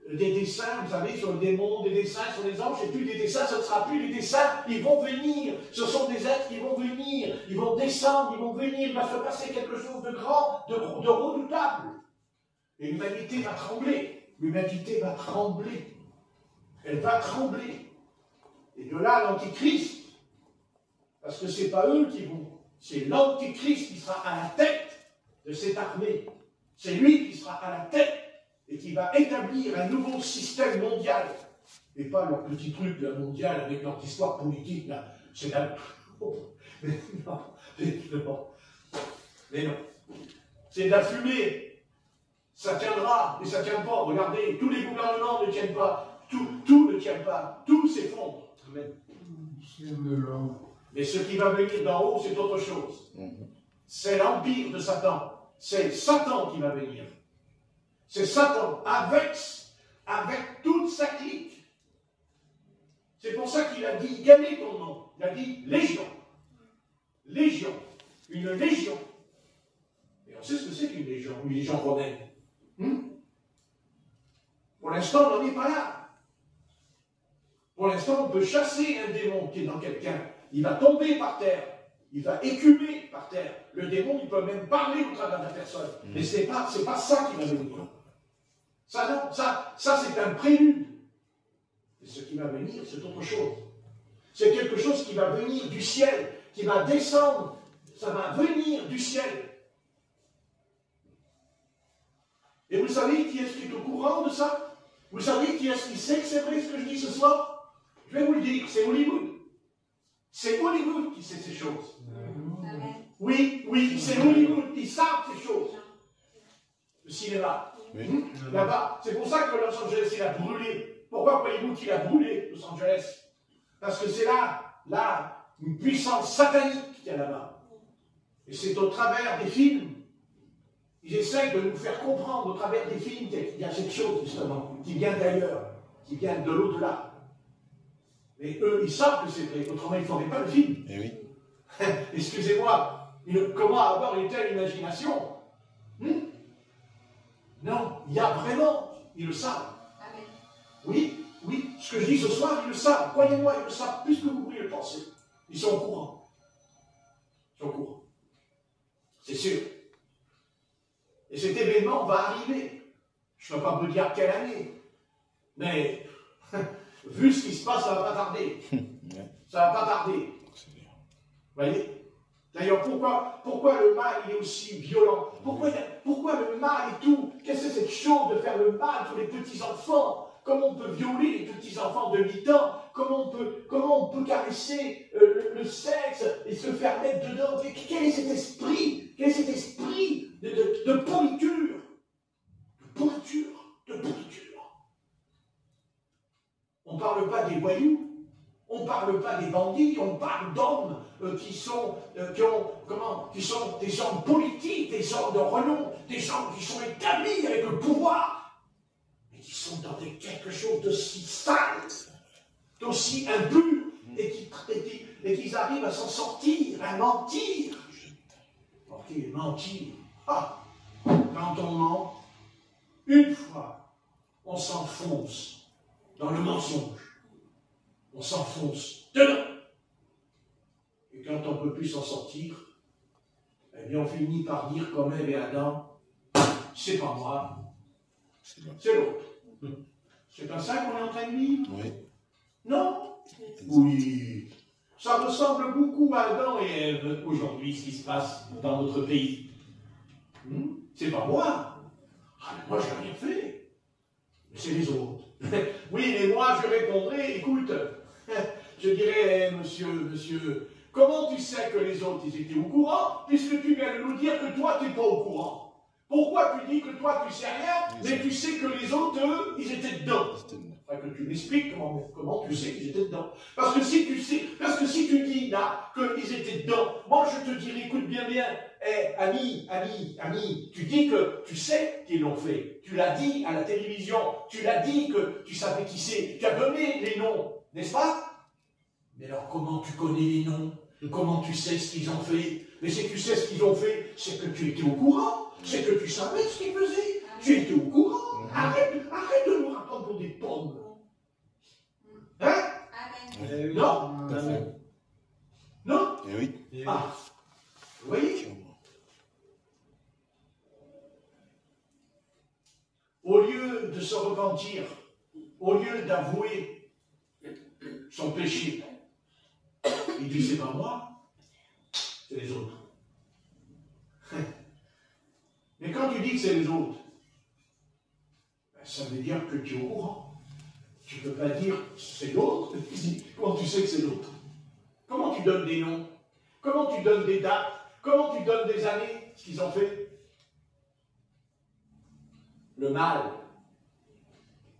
vous savez, sur le démon, des dessins sur les anges, et plus des dessins, ce ne sera plus des dessins, ils vont venir. Ce sont des êtres qui vont venir, ils vont descendre, ils vont venir, il va se passer quelque chose de grand, de redoutable. Et l'humanité va trembler. l'humanité va trembler. Elle va trembler. Et de là, l'Antichrist, parce que ce n'est pas eux qui vont, c'est l'Antichrist qui sera à la tête de cette armée. C'est lui qui sera à la tête et qui va établir un nouveau système mondial. Et pas leur petit truc là, mondial avec leur histoire politique. Là. C'est la... Mais non, mais non. C'est de la fumée. Ça tiendra, mais ça ne tient pas. Regardez, tous les gouvernements ne tiennent pas. Tout ne tient pas. Tout s'effondre. Mais ce qui va venir d'en haut, c'est autre chose. C'est l'empire de Satan. C'est Satan qui va venir. C'est Satan, avec toute sa clique. C'est pour ça qu'il a dit, quel est ton nom? Il a dit Légion. Légion. Une légion. Et on sait ce que c'est qu'une légion romaine. Pour l'instant, on n'en est pas là. Pour l'instant, on peut chasser un démon qui est dans quelqu'un. Il va tomber par terre. Il va écumer par terre. Le démon, il peut même parler au travers de la personne. Mais ce n'est pas ça qui va venir. Ça, non, ça c'est un prélude. Et ce qui va venir, c'est autre chose. C'est quelque chose qui va venir du ciel, qui va descendre. Ça va venir du ciel. Et vous savez qui est-ce qui est au courant de ça? Vous savez qui est-ce qui sait que c'est vrai ce que je dis ce soir? Je vais vous le dire, c'est Hollywood. C'est Hollywood qui sait ces choses. Oui, c'est Hollywood, ils savent ces choses. Le cinéma. Oui. Là-bas. C'est pour ça que Los Angeles, il a brûlé. Pourquoi croyez-vous qu'il a brûlé Los Angeles? Parce que c'est là, une puissance satanique qu'il y a là-bas. Et c'est au travers des films. Ils essayent de nous faire comprendre au travers des films qu'il y a cette chose, justement, qui vient d'ailleurs, qui vient de l'au-delà. Mais eux, ils savent que c'est vrai, autrement ils ne feraient pas le film. Eh oui. Excusez-moi, comment avoir une telle imagination? Non, il y a vraiment, ils le savent. Amen. Oui, ce que je dis ce soir, ils le savent. Croyez-moi, ils le savent plus que vous pouvez le penser. Ils sont au courant. Ils sont au courant. C'est sûr. Et cet événement va arriver. Je ne peux pas vous dire quelle année. Mais, vu ce qui se passe, ça ne va pas tarder. Ça ne va pas tarder. Vous voyez? D'ailleurs, pourquoi le mal il est aussi violent? Pourquoi le mal et tout? Qu'est-ce que c'est cette chose de faire le mal pour les petits-enfants? Comment on peut violer les petits-enfants de 8 ans? Comment on peut caresser le sexe et se faire mettre dedans? Quel est cet esprit? Quel est cet esprit de pourriture? De pourriture. On ne parle pas des voyous. On ne parle pas des bandits, on parle d'hommes qui sont des gens politiques, des gens de renom, des gens qui sont établis avec le pouvoir, mais qui sont dans quelque chose d'aussi sale, d'aussi impur, et qui arrivent à s'en sortir, à mentir. Ok, mentir. Ah, quand on ment, une fois, on s'enfonce dans le mensonge. On s'enfonce dedans. Et quand on ne peut plus s'en sortir, eh bien on finit par dire comme Ève et Adam, c'est pas moi, c'est l'autre. C'est pas ça qu'on est en train de vivre? Oui. Non? Oui. Ça ressemble beaucoup à Adam et Ève aujourd'hui, ce qui se passe dans notre pays. C'est pas moi. Ah, mais moi, je n'ai rien fait. Mais c'est les autres. Oui, mais moi, je répondrai, écoute, je dirais, monsieur, comment tu sais que les autres, ils étaient au courant, puisque tu viens de nous dire que toi, tu n'es pas au courant? Pourquoi tu dis que toi, tu sais rien, mais tu sais que les autres, eux, ils étaient dedans? Enfin, que tu m'expliques comment tu sais qu'ils étaient dedans. Parce que si tu dis là qu'ils étaient dedans, moi je te dirais, écoute bien, ami, tu dis que tu sais qu'ils l'ont fait. Tu l'as dit à la télévision, tu l'as dit que tu savais qui c'est, tu as donné les noms, n'est-ce pas? Mais alors comment tu connais les noms? Comment tu sais ce qu'ils ont fait? Mais si tu sais ce qu'ils ont fait, c'est que tu étais au courant, c'est que tu savais ce qu'ils faisaient, tu étais au courant. Arrête de nous raconter pour des pommes. Hein? Amen. Non? Non? Eh oui. Ah, vous voyez? Au lieu de se repentir, au lieu d'avouer son péché, il dit, c'est pas moi, c'est les autres. Mais quand tu dis que c'est les autres, ça veut dire que tu es au courant. Tu ne peux pas dire c'est l'autre. Comment tu sais que c'est l'autre? Comment tu donnes des noms? Comment tu donnes des dates? Comment tu donnes des années? Ce qu'ils ont fait? Le mal.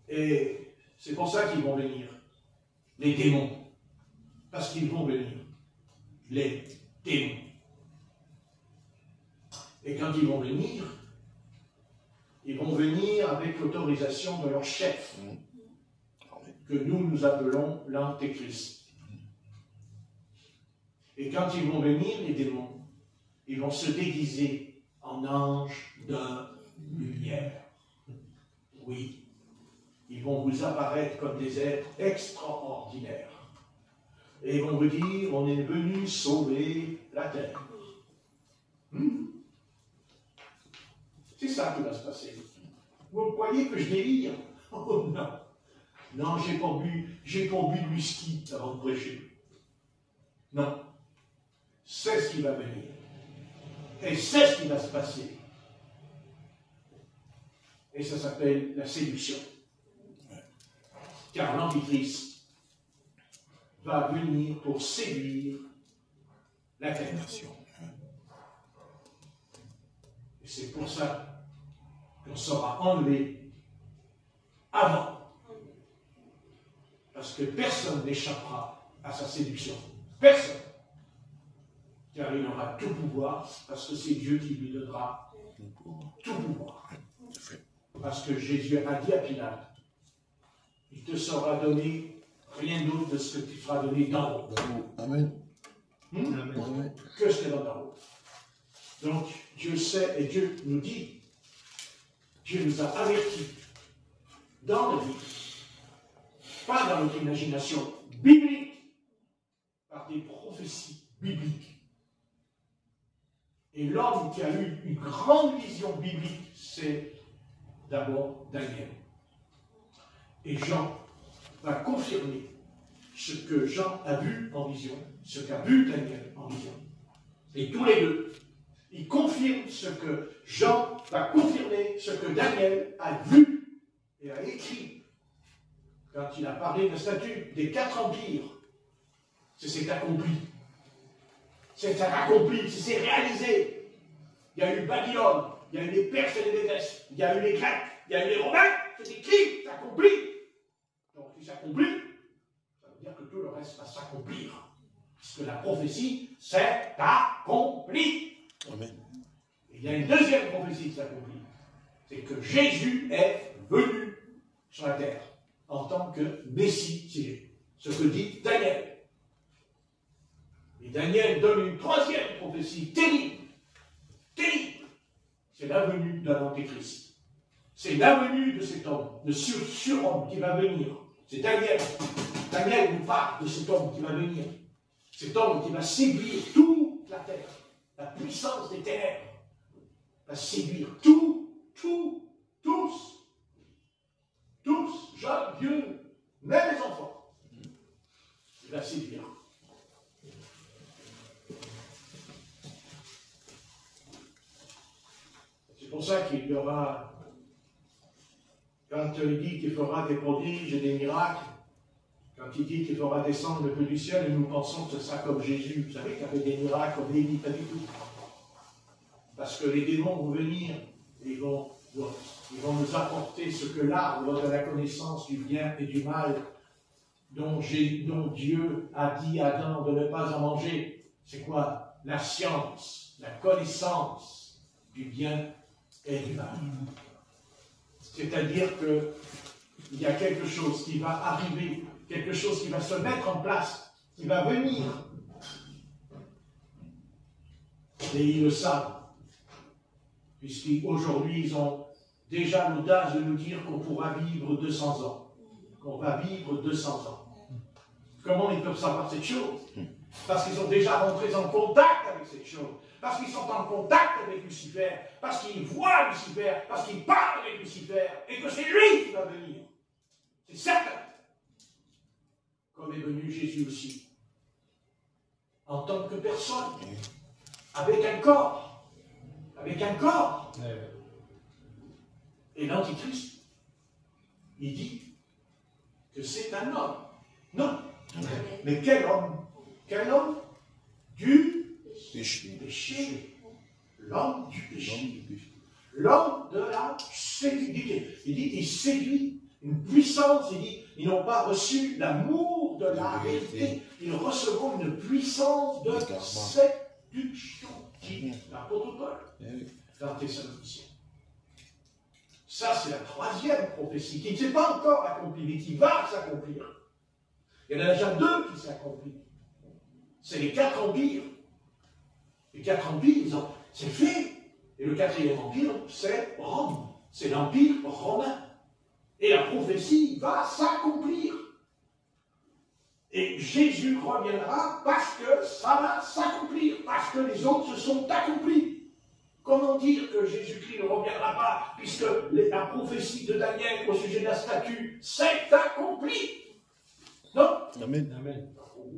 Et c'est pour ça qu'ils vont venir. Les démons. Parce qu'ils vont venir. Les démons. Et quand ils vont venir avec l'autorisation de leur chef, que nous appelons l'Antéchrist. Et quand ils vont venir, les démons, ils vont se déguiser en anges de lumière. Oui, ils vont vous apparaître comme des êtres extraordinaires. Et ils vont vous dire, on est venu sauver la terre. C'est ça qui va se passer. Vous croyez que je délire? Oh non. Non, j'ai pas bu de whisky avant de prêcher. Non. C'est ce qui va venir. Et c'est ce qui va se passer. Et ça s'appelle la séduction. Car l'Antichrist va venir pour séduire la terre. Et c'est pour ça qu'on sera enlevé avant. Parce que personne n'échappera à sa séduction. Personne. Car il aura tout pouvoir, parce que c'est Dieu qui lui donnera tout pouvoir. Parce que Jésus a dit à Pilate, il te sera donné rien d'autre de ce que tu seras donné d'en haut. Amen. Amen. Que ce qu'il y a d'en haut. Donc, Dieu sait, et Dieu nous dit, Dieu nous a avertis dans la vie, pas dans notre imagination biblique, par des prophéties bibliques. Et l'homme qui a eu une grande vision biblique, c'est d'abord Daniel. Et Jean va confirmer ce que Jean a vu en vision, ce qu'a vu Daniel en vision. Et tous les deux, ils confirment ce que Jean va confirmer, ce que Daniel a vu et a écrit quand il a parlé de la statue des 4 empires. C'est accompli. C'est accompli, c'est réalisé. Il y a eu Babylone, il y a eu les Perses et les Médès, il y a eu les Grecs, il y a eu les Romains, c'est écrit, c'est accompli. Donc si c'est accompli, ça veut dire que tout le reste va s'accomplir. Puisque la prophétie, c'est accompli. Amen. Et il y a une deuxième prophétie qui s'accomplit. C'est que Jésus est venu sur la terre en tant que Messie. C'est ce que dit Daniel. Et Daniel donne une troisième prophétie terrible. Terrible. C'est la venue de l'Antéchrist. C'est la venue de cet homme, de surhomme qui va venir. C'est Daniel. Daniel nous parle de cet homme qui va venir. Cet homme qui va séduire toute la terre. La puissance des ténèbres va séduire tous, jeunes, vieux, même les enfants. Il va séduire. C'est pour ça qu'il y aura, quand il dit qu'il fera des prodiges et des miracles, quand il dit qu'il fera descendre le feu du ciel, et nous pensons que ce sera comme Jésus. Vous savez qu'il y avait des miracles comme Élie, pas du tout. Parce que les démons vont venir et ils vont nous apporter ce que l'arbre de la connaissance du bien et du mal, dont Dieu a dit à Adam de ne pas en manger. C'est quoi? La science, la connaissance du bien et du mal. C'est-à-dire qu'il y a quelque chose qui va arriver, quelque chose qui va se mettre en place, qui va venir. Et ils le savent, puisqu'aujourd'hui, ils ont déjà l'audace de nous dire qu'on pourra vivre 200 ans, qu'on va vivre 200 ans. Comment ils peuvent savoir cette chose? Parce qu'ils sont déjà rentrés en contact avec cette chose. Parce qu'ils sont en contact avec Lucifer. Parce qu'ils voient Lucifer. Parce qu'ils parlent avec Lucifer. Et que c'est lui qui va venir. C'est certain. Comme est venu Jésus aussi. En tant que personne. Avec un corps. Avec un corps. Et l'Antichrist, il dit que c'est un homme. Non. Mais quel homme? Quel homme? Du péché. L'homme du péché. L'homme de la séduction. Il dit, il séduit une puissance. Il dit, ils n'ont pas reçu l'amour de la vérité. Ils recevront une puissance de séduction. Dit l'apôtre Paul dans Thessaloniciens. Ça, c'est la troisième prophétie qui ne s'est pas encore accomplie, mais qui va s'accomplir. Il y en a déjà deux qui s'accomplissent. C'est les 4 empires. Les 4 empires, c'est fait. Et le 4e empire, c'est Rome. C'est l'empire romain. Et la prophétie va s'accomplir. Et Jésus reviendra parce que ça va s'accomplir. Parce que les autres se sont accomplis. Comment dire que Jésus-Christ ne reviendra pas, puisque la prophétie de Daniel au sujet de la statue s'est accomplie? Non? Amen. Amen.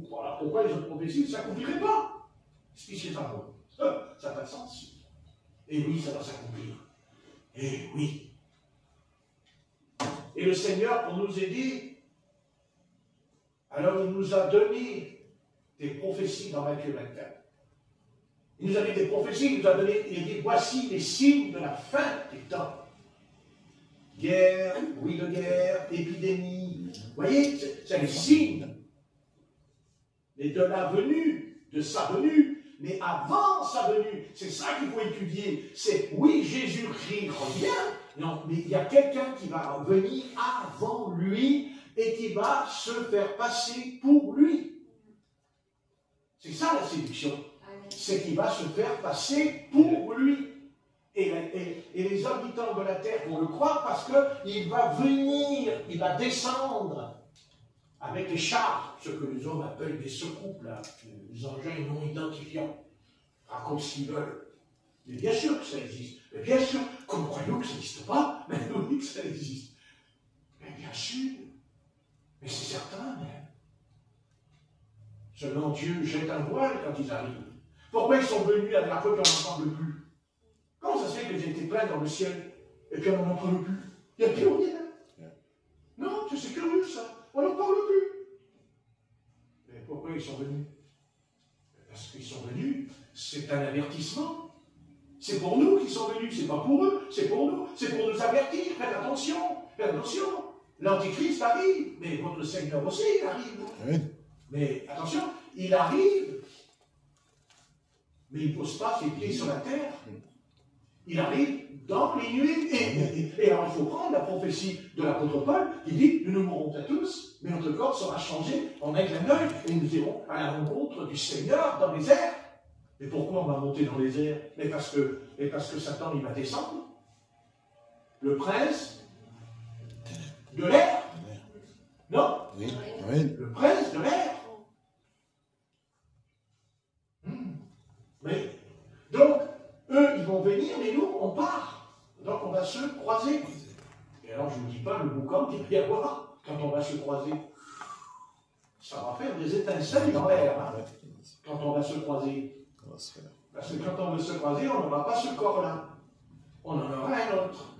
Voilà pourquoi les autres prophéties ne s'accompliraient pas. Ce qui c'est un bon. Ça n'a pas de sens. Et oui, ça va s'accomplir. Et oui. Et le Seigneur, pour nous aider, alors il nous a donné des prophéties dans Matthieu 24. Il nous a donné des prophéties, il nous a donné, il dit, voici les signes de la fin des temps. Guerre, bruit de guerre, épidémie. Vous voyez, c'est les signes. Mais de la venue, de sa venue, mais avant sa venue. C'est ça qu'il faut étudier. C'est, oui, Jésus-Christ revient, non, mais il y a quelqu'un qui va venir avant lui et qui va se faire passer pour lui. C'est ça la séduction. C'est qu'il va se faire passer pour lui. Et les habitants de la terre vont le croire parce qu'il va venir, il va descendre avec les chars, ce que les hommes appellent des secoupes, là, les engins non identifiants, racontent ce qu'ils veulent. Mais bien sûr que ça existe. Mais bien sûr, comme croyons que ça n'existe pas, mais oui que ça existe. Mais bien sûr. Mais c'est certain, même. Seulement Dieu jette un voile quand ils arrivent. Pourquoi ils sont venus la dernière fois qu'on n'en parle plus? Comment ça se fait qu'ils étaient pleins dans le ciel et puis on n'en parle plus? Il n'y a plus rien. Non, c'est curieux ça. On n'en parle plus. Mais pourquoi ils sont venus? Parce qu'ils sont venus, c'est un avertissement. C'est pour nous qu'ils sont venus, c'est pas pour eux, c'est pour nous. C'est pour nous avertir. Faites attention, faites attention. L'Antichrist arrive, mais votre Seigneur aussi arrive. Oui. Mais attention, il arrive. Mais il ne pose pas ses pieds sur la terre. Il arrive dans les nuées. Et alors il faut prendre la prophétie de l'apôtre Paul qui dit, nous mourrons à tous, mais notre corps sera changé en un clin d'œil et nous irons à la rencontre du Seigneur dans les airs. Mais pourquoi on va monter dans les airs? Mais parce que Satan, il va descendre. Le prince de l'air. Non? Oui. Amen. Le prince de l'air. Oui. Donc, eux, ils vont venir, mais nous, on part. Donc, on va se croiser. Et alors, je ne vous dis pas le boucan qu'il va y avoir quand on va se croiser. Ça va faire des étincelles dans l'air, hein, quand on va se croiser. Parce que quand on veut se croiser, on n'aura pas ce corps-là. On en aura un autre.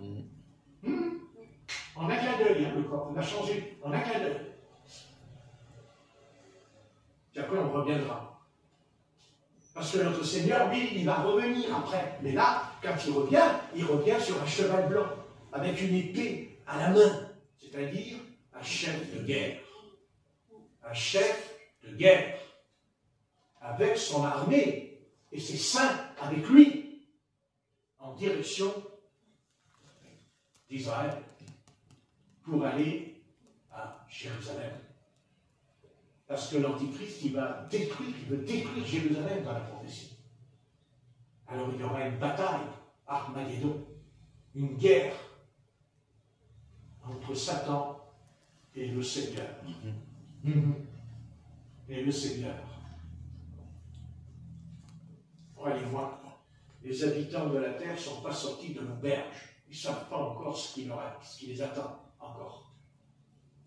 En un clin d'œil, hein, le corps. On a changé en un clin d'œil. Puis après, on reviendra. Parce que notre Seigneur, lui, il va revenir après. Mais là, quand il revient sur un cheval blanc, avec une épée à la main. C'est-à-dire un chef de guerre. Un chef de guerre. Avec son armée et ses saints avec lui. En direction d'Israël. Pour aller à Jérusalem. Parce que l'Antichrist, il veut détruire Jérusalem dans la prophétie. Alors il y aura une bataille, Armageddon, une guerre entre Satan et le Seigneur. Et le Seigneur. croyez-moi, les habitants de la terre ne sont pas sortis de l'auberge. Ils ne savent pas encore ce qui les attend encore.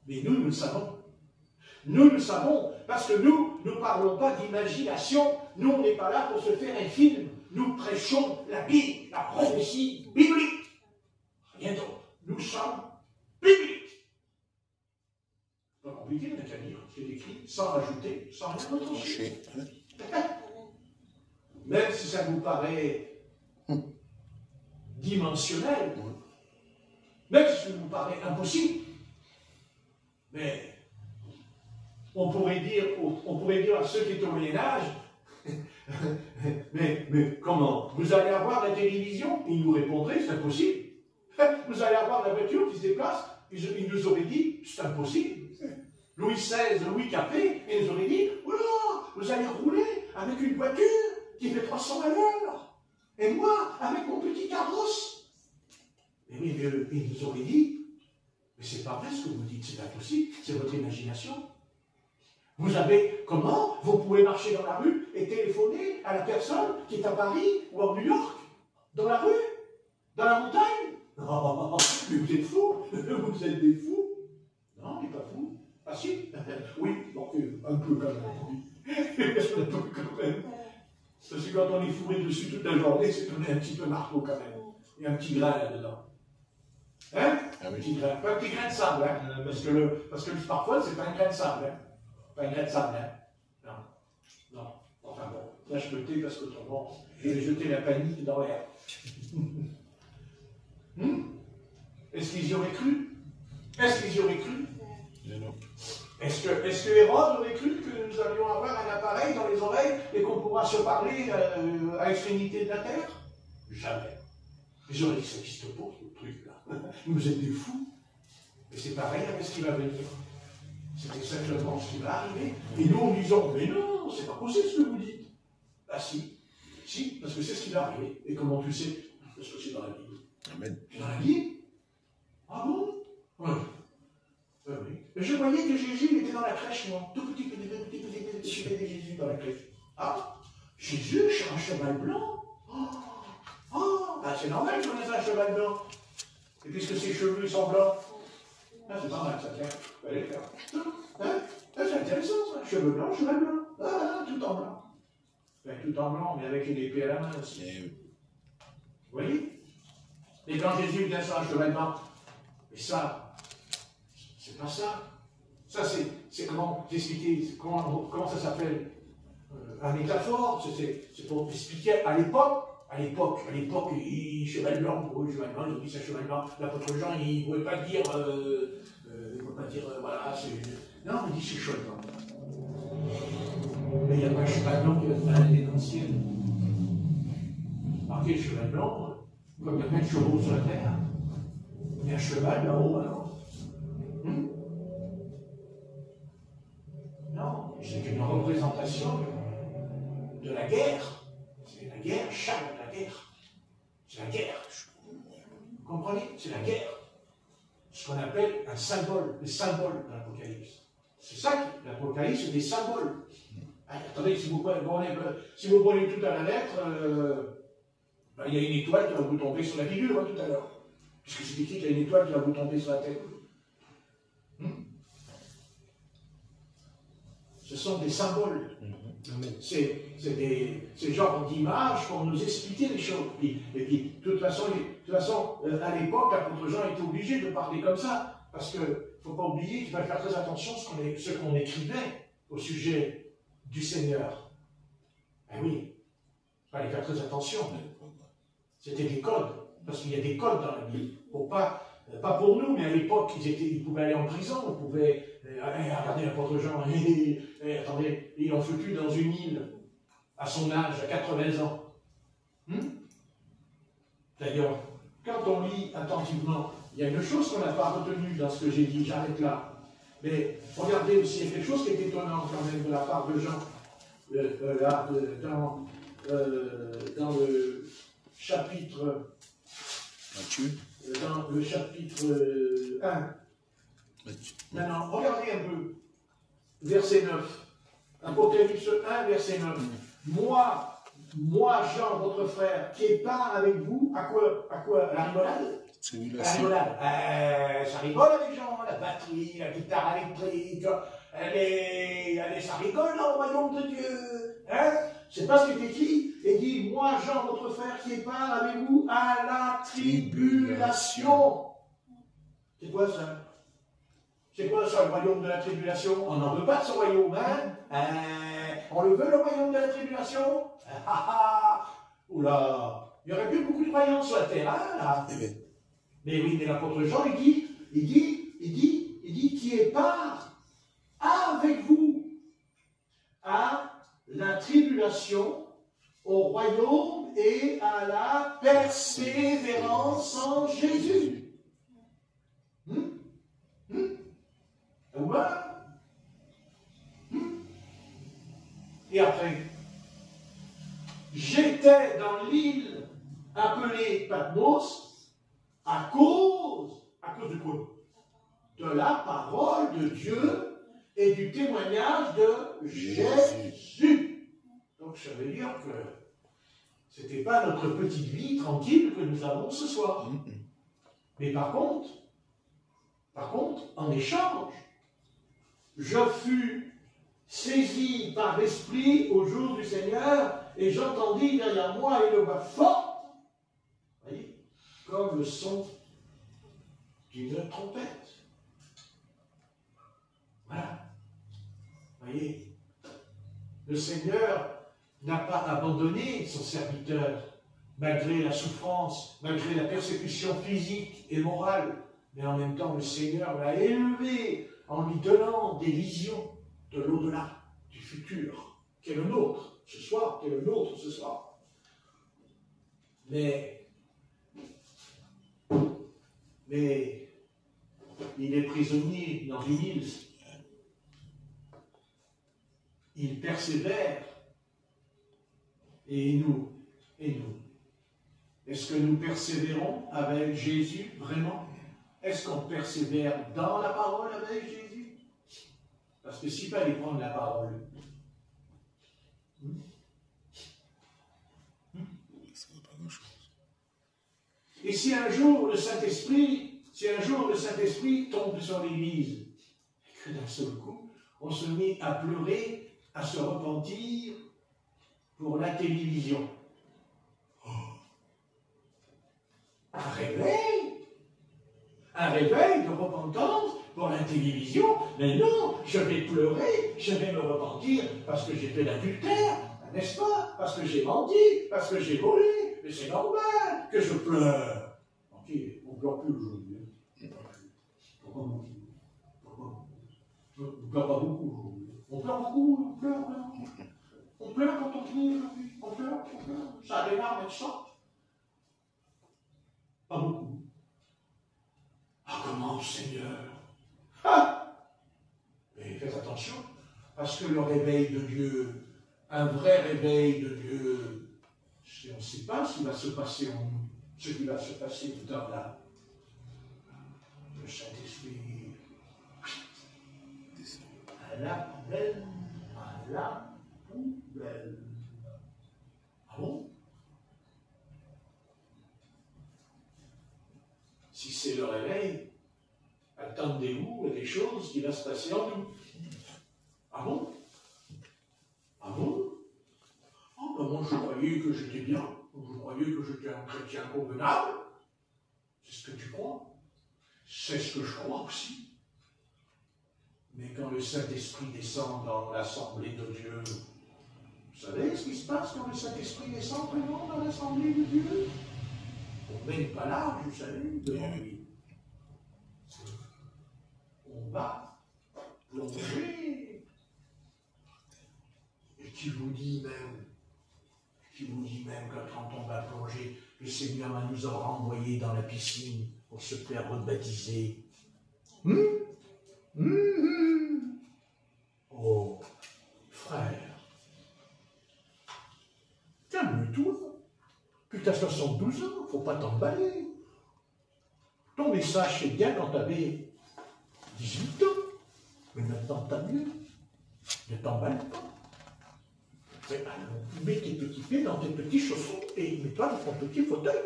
Mais nous le savons. Nous le savons, parce que nous ne parlons pas d'imagination. Nous, on n'est pas là pour se faire un film. Nous prêchons la Bible, la prophétie biblique. Rien d'autre. Nous sommes bibliques. Pas compliqué, on n'a qu'à dire. C'est écrit sans rajouter, sans rien retrancher. Même si ça vous paraît dimensionnel, même si ça vous paraît impossible, mais on pourrait dire à ceux qui étaient au Moyen-Âge, mais comment? Vous allez avoir la télévision? Ils nous répondraient, c'est impossible. Vous allez avoir la voiture qui se déplace? Ils nous auraient dit, c'est impossible. Louis XVI, Louis Capet, ils nous auraient dit, voilà, vous allez rouler avec une voiture qui fait 300 à l'heure. Et moi, avec mon petit carrosse. Et oui, mais ils nous auraient dit, mais c'est pas vrai ce que vous dites, c'est impossible, c'est votre imagination. Vous avez, comment vous pouvez marcher dans la rue et téléphoner à la personne qui est à Paris ou à New York? Dans la rue? Dans la montagne? Oh, mais vous êtes fous. Vous êtes des fous. Non, on n'est pas fous. Ah si? Oui, donc un peu quand même. Un peu quand même. Parce que quand on est fourré dessus toute la journée, c'est qu'on est un petit peu marteau quand même. Il y a un petit grain là-dedans. Hein? Un petit grain. Pas un petit grain de sable, hein? Parce que le smartphone, c'est pas un grain de sable, hein? Pas un grain de sable, hein? Non. Enfin bon, là je me tais parce qu'autrement, je vais jeter la panique dans l'air. Est-ce qu'ils y auraient cru? Est-ce qu'ils y auraient cru? Non. Est-ce que Hérode aurait cru que nous allions avoir un appareil dans les oreilles et qu'on pourra se parler à l'extrémité de la terre? Jamais. Ils auraient dit, ça n'existe pas, ce truc-là. Vous êtes des fous. Mais c'est pareil avec ce qui va venir. C'est exactement ce qui va arriver. Et nous, en disant, mais non, c'est pas possible ce que vous dites. Ah si, parce que c'est ce qui va arriver. Et comment tu sais? Parce que c'est dans la Bible. Amen. C'est dans la Bible? Ah bon? Oui. Oui. Mais je voyais que Jésus était dans la crèche, moi. Tout petit Jésus dans la crèche. Ah, Jésus, un cheval blanc? Ben c'est normal qu'on ait un cheval blanc. Et puisque ses cheveux sont blancs, c'est pas mal, ça tient. Vous allez le faire. Hein? C'est intéressant, ça. Cheveux blancs, cheval blanc. Tout en blanc. Ben, tout en blanc, mais avec une épée à la main aussi. Vous voyez? Et quand Jésus vient sur un cheval blanc, et ça, c'est pas ça. Ça, c'est comment expliquer, comment ça s'appelle? Un métaphore. C'est pour expliquer à l'époque, cheval blanc, pour eux, cheval blanc, ils ont dit c'est cheval blanc. L'apôtre Jean, il ne pouvait pas dire, voilà, c'est. Non, il dit c'est cheval blanc. Mais il n'y a pas un cheval blanc qui va se balader dans le ciel. Marquez le cheval blanc, comme il y a plein de chevaux sur la terre. Il y a un cheval là-haut, alors. Non, c'est une représentation de la guerre. C'est la guerre, Charles, la guerre. C'est la guerre. Vous comprenez? C'est la guerre. Ce qu'on appelle un symbole, les symboles de l'Apocalypse. C'est ça, l'Apocalypse, c'est des symboles. Attendez, si vous prenez tout à la lettre, il y a une étoile qui va vous tomber sur la figure tout à l'heure. Puisque c'est écrit qu'il y a une étoile qui va vous tomber sur la tête. Ce sont des symboles. C'est genre d'images pour nous expliquer les choses. Et puis, de toute façon, à l'époque, l'apôtre Jean était obligé de parler comme ça. Parce qu'il ne faut pas oublier qu'il fallait faire très attention à ce qu'on écrivait au sujet du Seigneur. Eh oui, il fallait faire très attention. C'était des codes. Parce qu'il y a des codes dans la Bible. Pas pour nous, mais à l'époque, ils pouvaient aller en prison, ils pouvaient. Regardez l'apôtre Jean, attendez, il en foutu dans une île à son âge, à 80 ans. D'ailleurs, quand on lit attentivement, il y a une chose qu'on n'a pas retenue dans ce que j'ai dit, j'arrête là. Mais regardez aussi, il y a quelque chose qui est étonnant quand même de la part de Jean, dans le chapitre. Dans le chapitre 1. Maintenant, regardez un peu, verset 9. Apocalypse 1, verset 9. Moi, moi, Jean, votre frère, qui est pas avec vous, à quoi? À la rigolade? La rigolade. Ça rigole avec Jean, la batterie, la guitare électrique, ça rigole dans le royaume de Dieu. Hein? C'est pas ce qui est écrit. Il dit, moi, Jean, votre frère, qui est pas avec vous, à la tribulation. C'est quoi ça? C'est quoi ça, le royaume de la tribulation? On n'en veut pas de ce royaume, hein? On le veut, le royaume de la tribulation? Oula, il y aurait plus beaucoup de croyants sur la terre, hein, là. Mais oui, mais l'apôtre Jean, il dit qui est part avec vous à la tribulation, au royaume et à la persévérance en Jésus. Ouais. Et après, j'étais dans l'île appelée Patmos à cause de quoi? De la parole de Dieu et du témoignage de Jésus. Donc ça veut dire que ce n'était pas notre petite vie tranquille que nous avons ce soir. Mais par contre, en échange, je fus saisi par l'Esprit au jour du Seigneur, et j'entendis derrière moi une voix forte, voyez, comme le son d'une trompette. Voilà. Voyez, le Seigneur n'a pas abandonné son serviteur, malgré la souffrance, malgré la persécution physique et morale, mais en même temps, le Seigneur l'a élevé en lui donnant des visions de l'au-delà, du futur, qui est le nôtre ce soir, Mais il est prisonnier dans une île. Il persévère. Et nous, est-ce que nous persévérons avec Jésus, vraiment? Est-ce qu'on persévère dans la parole avec Jésus? Parce que s'il fallait prendre la parole, et si un jour le Saint-Esprit tombe sur l'Église, et que d'un seul coup, on se met à pleurer, à se repentir pour la télévision. Un réveil de repentance pour la télévision, mais non, je vais pleurer, je vais me repentir parce que j'ai fait l'adultère, n'est-ce pas? Parce que j'ai menti, parce que j'ai volé, mais c'est normal que je pleure. Ok, on ne pleure plus aujourd'hui. Pourquoi mentir? On ne pleure pas beaucoup aujourd'hui. On pleure beaucoup, on pleure. On pleure quand on prie aujourd'hui. On pleure. Ça a des larmes, elles sortent. Pas beaucoup. Ah, comment, Seigneur? Mais faites attention, parce que le réveil de Dieu, un vrai réveil de Dieu, on ne sait pas ce qui va se passer en nous, ce qui va se passer tout à l'heure. Le Saint-Esprit, à la poubelle. Ah bon? Si c'est le réveil, attendez-vous à des choses qui vont se passer en nous. Ah bon? Oh, ben moi je croyais que j'étais bien, je croyais que j'étais un chrétien convenable. C'est ce que tu crois? C'est ce que je crois aussi. Mais quand le Saint-Esprit descend dans l'assemblée de Dieu, vous savez ce qui se passe quand le Saint-Esprit descend vraiment dans l'assemblée de Dieu? On ne mène pas large, vous savez, devant lui. On va plonger. Et qui vous dit même que quand on va plonger, le Seigneur nous aura envoyés dans la piscine pour se faire rebaptiser. Oh, frère, calme-toi. Puis t'as 72 ans, faut pas t'emballer. Ton message, c'est bien quand t'avais 18 ans. Mais maintenant, t'as mieux. Ne t'emballe pas. Mets tes petits pieds dans tes petits chaussons et mets-toi dans ton petit fauteuil.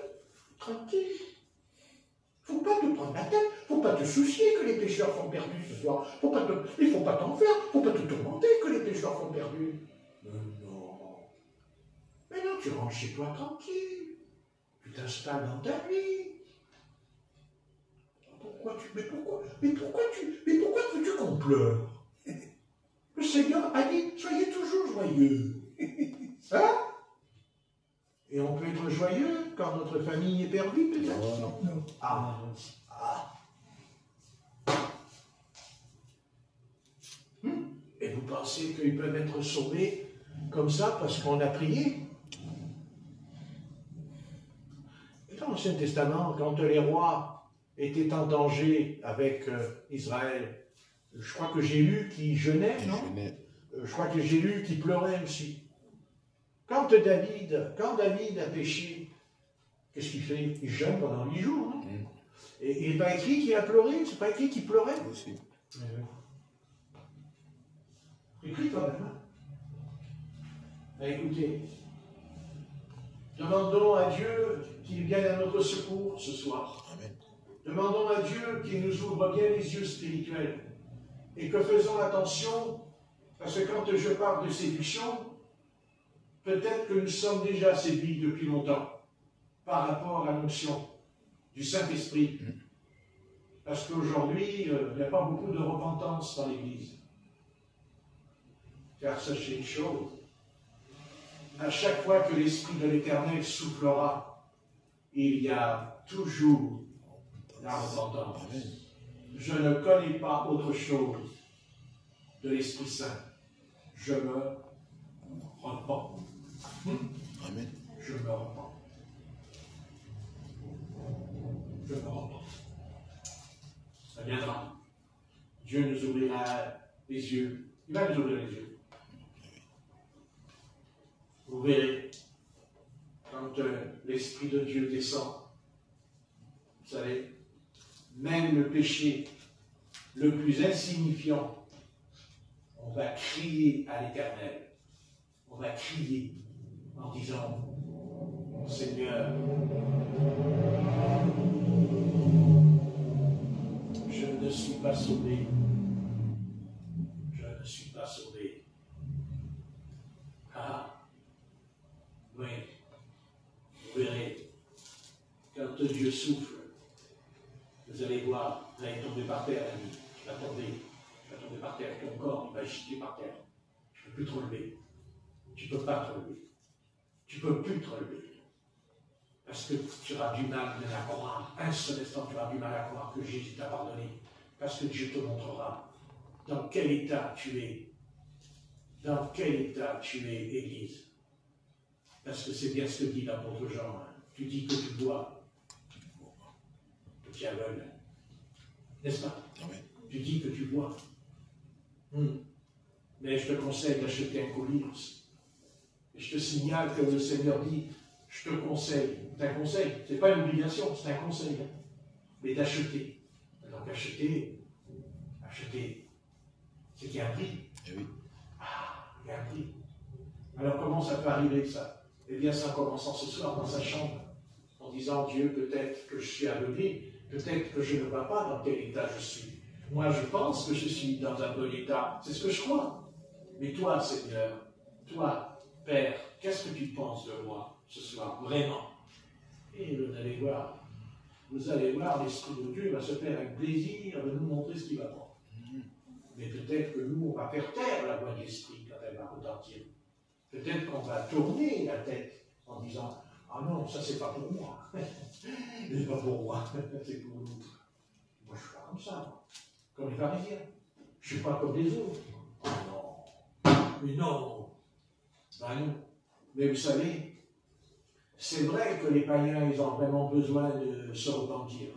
Tranquille. Faut pas te prendre la tête. Faut pas te soucier que les pécheurs sont perdus ce soir. Il faut pas t'en faire. Faut pas te tourmenter que les pécheurs sont perdus. Non. Mais non, tu rentres chez toi tranquille. Tu t'installes dans ta vie. Pourquoi veux-tu qu'on pleure? Le Seigneur a dit, soyez toujours joyeux. Hein? Et on peut être joyeux quand notre famille est perdue, peut-être? Non. Ah. Et vous pensez qu'ils peuvent être sauvés comme ça parce qu'on a prié? Dans l'Ancien Testament, quand les rois étaient en danger avec Israël, je crois que j'ai lu qu'ils jeûnaient, non? Je crois que j'ai lu qu'ils pleuraient aussi. Quand David a péché, qu'est-ce qu'il fait? Il jeûne pendant 8 jours. Hein? Et il n'est pas écrit qu'il a pleuré, c'est pas écrit qu'il pleurait. Aussi. Écrit quand même. Écoutez, demandons à Dieu qu'il vienne à notre secours ce soir. Amen. Demandons à Dieu qu'il nous ouvre bien les yeux spirituels et que faisons attention, parce que quand je parle de séduction, peut-être que nous sommes déjà séduits depuis longtemps par rapport à l'onction du Saint-Esprit. Parce qu'aujourd'hui, il n'y a pas beaucoup de repentance dans l'Église. Car sachez une chose, à chaque fois que l'Esprit de l'Éternel soufflera, il y a toujours la repentance. Je ne connais pas autre chose de l'Esprit Saint. Je me repens. Amen. Je me repens. Je me repens. Ça viendra. Dieu nous ouvrira les yeux. Il va nous ouvrir les yeux. Vous verrez, quand l'Esprit de Dieu descend, vous savez, même le péché le plus insignifiant, on va crier à l'Éternel. On va crier en disant, Seigneur, je ne suis pas sauvé. Je ne suis pas sauvé. Ah, oui, vous verrez, quand Dieu souffle, vous allez voir, vous allez tomber par terre, l'ami. Tu vas tomber par terre, ton corps, il va jeter par terre. Tu ne peux plus te relever. Tu ne peux pas te relever. Tu ne peux plus te relever. Parce que tu auras du mal même à croire. Un seul instant, tu auras du mal à croire que Jésus t'a pardonné. Parce que Dieu te montrera dans quel état tu es. Dans quel état tu es, Église. Parce que c'est bien ce que dit l'apôtre Jean. Tu dis que tu vois, que tu es aveugle. N'est-ce pas? Amen. Tu dis que tu vois. Mais je te conseille d'acheter un colis. Et je te signale que le Seigneur dit, je te conseille. C'est un conseil. Ce n'est pas une obligation, c'est un conseil. Mais d'acheter. Donc acheter, c'est qu'il y a un prix. Eh oui. Ah, il y a un prix. Alors comment ça peut arriver ça? Eh bien, c'est en commençant ce soir dans sa chambre, en disant, Dieu, peut-être que je suis aveuglé, peut-être que je ne vois pas dans quel état je suis. Moi, je pense que je suis dans un bon état, c'est ce que je crois. Mais toi, Seigneur, toi, Père, qu'est-ce que tu penses de moi ce soir, vraiment? Et vous allez voir, l'Esprit de Dieu va se faire avec plaisir de nous montrer ce qu'il va prendre. Mais peut-être que nous, on va faire taire la voix de l'Esprit quand elle va retentir. Peut-être qu'on va tourner la tête en disant, ah non, ça c'est pas pour moi. C'est pas pour moi, c'est pour nous. Moi, je suis pas comme ça, moi. Comme les pharisiens. Je suis pas comme les autres. Oh non. Mais non. Ben non. Mais vous savez, c'est vrai que les païens, ils ont vraiment besoin de se repentir.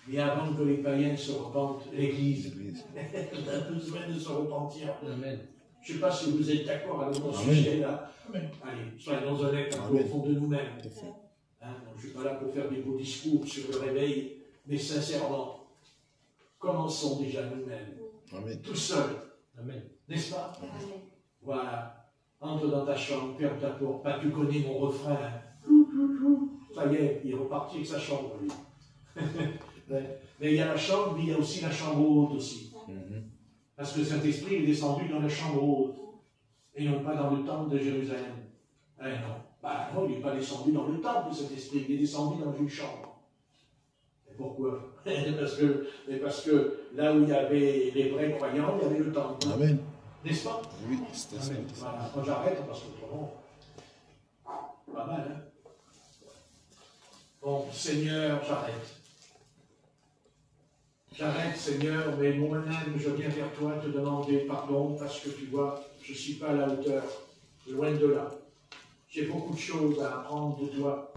Mais avant que les païens se repentent, l'Église a besoin de se repentir. Amen. Je ne sais pas si vous êtes d'accord avec mon sujet là. Amen. Allez, soyons honnêtes un peu au fond de nous-mêmes. Hein, je ne suis pas là pour faire des beaux discours sur le réveil, mais sincèrement, commençons déjà nous-mêmes. Tout seuls. Amen. N'est-ce pas? Amen. Voilà. entre dans ta chambre, ferme ta porte. Pas tu connais mon refrain. Ça y est, il est reparti avec sa chambre, lui. Mais il y a la chambre, mais il y a aussi la chambre haute aussi. Parce que Saint-Esprit est descendu dans la chambre haute, et non pas dans le temple de Jérusalem. Eh non. Bah non, il n'est pas descendu dans le temple, Saint-Esprit, il est descendu dans une chambre. Et pourquoi? parce que là où il y avait les vrais croyants, il y avait le temple. Amen. N'est-ce pas? Oui, c'était ça. Voilà, quand j'arrête, parce que autrement, pas mal, hein? Bon, Seigneur, j'arrête. J'arrête, Seigneur, mais moi-même, je viens vers toi te demander pardon, parce que tu vois, je ne suis pas à la hauteur, loin de là. J'ai beaucoup de choses à apprendre de toi.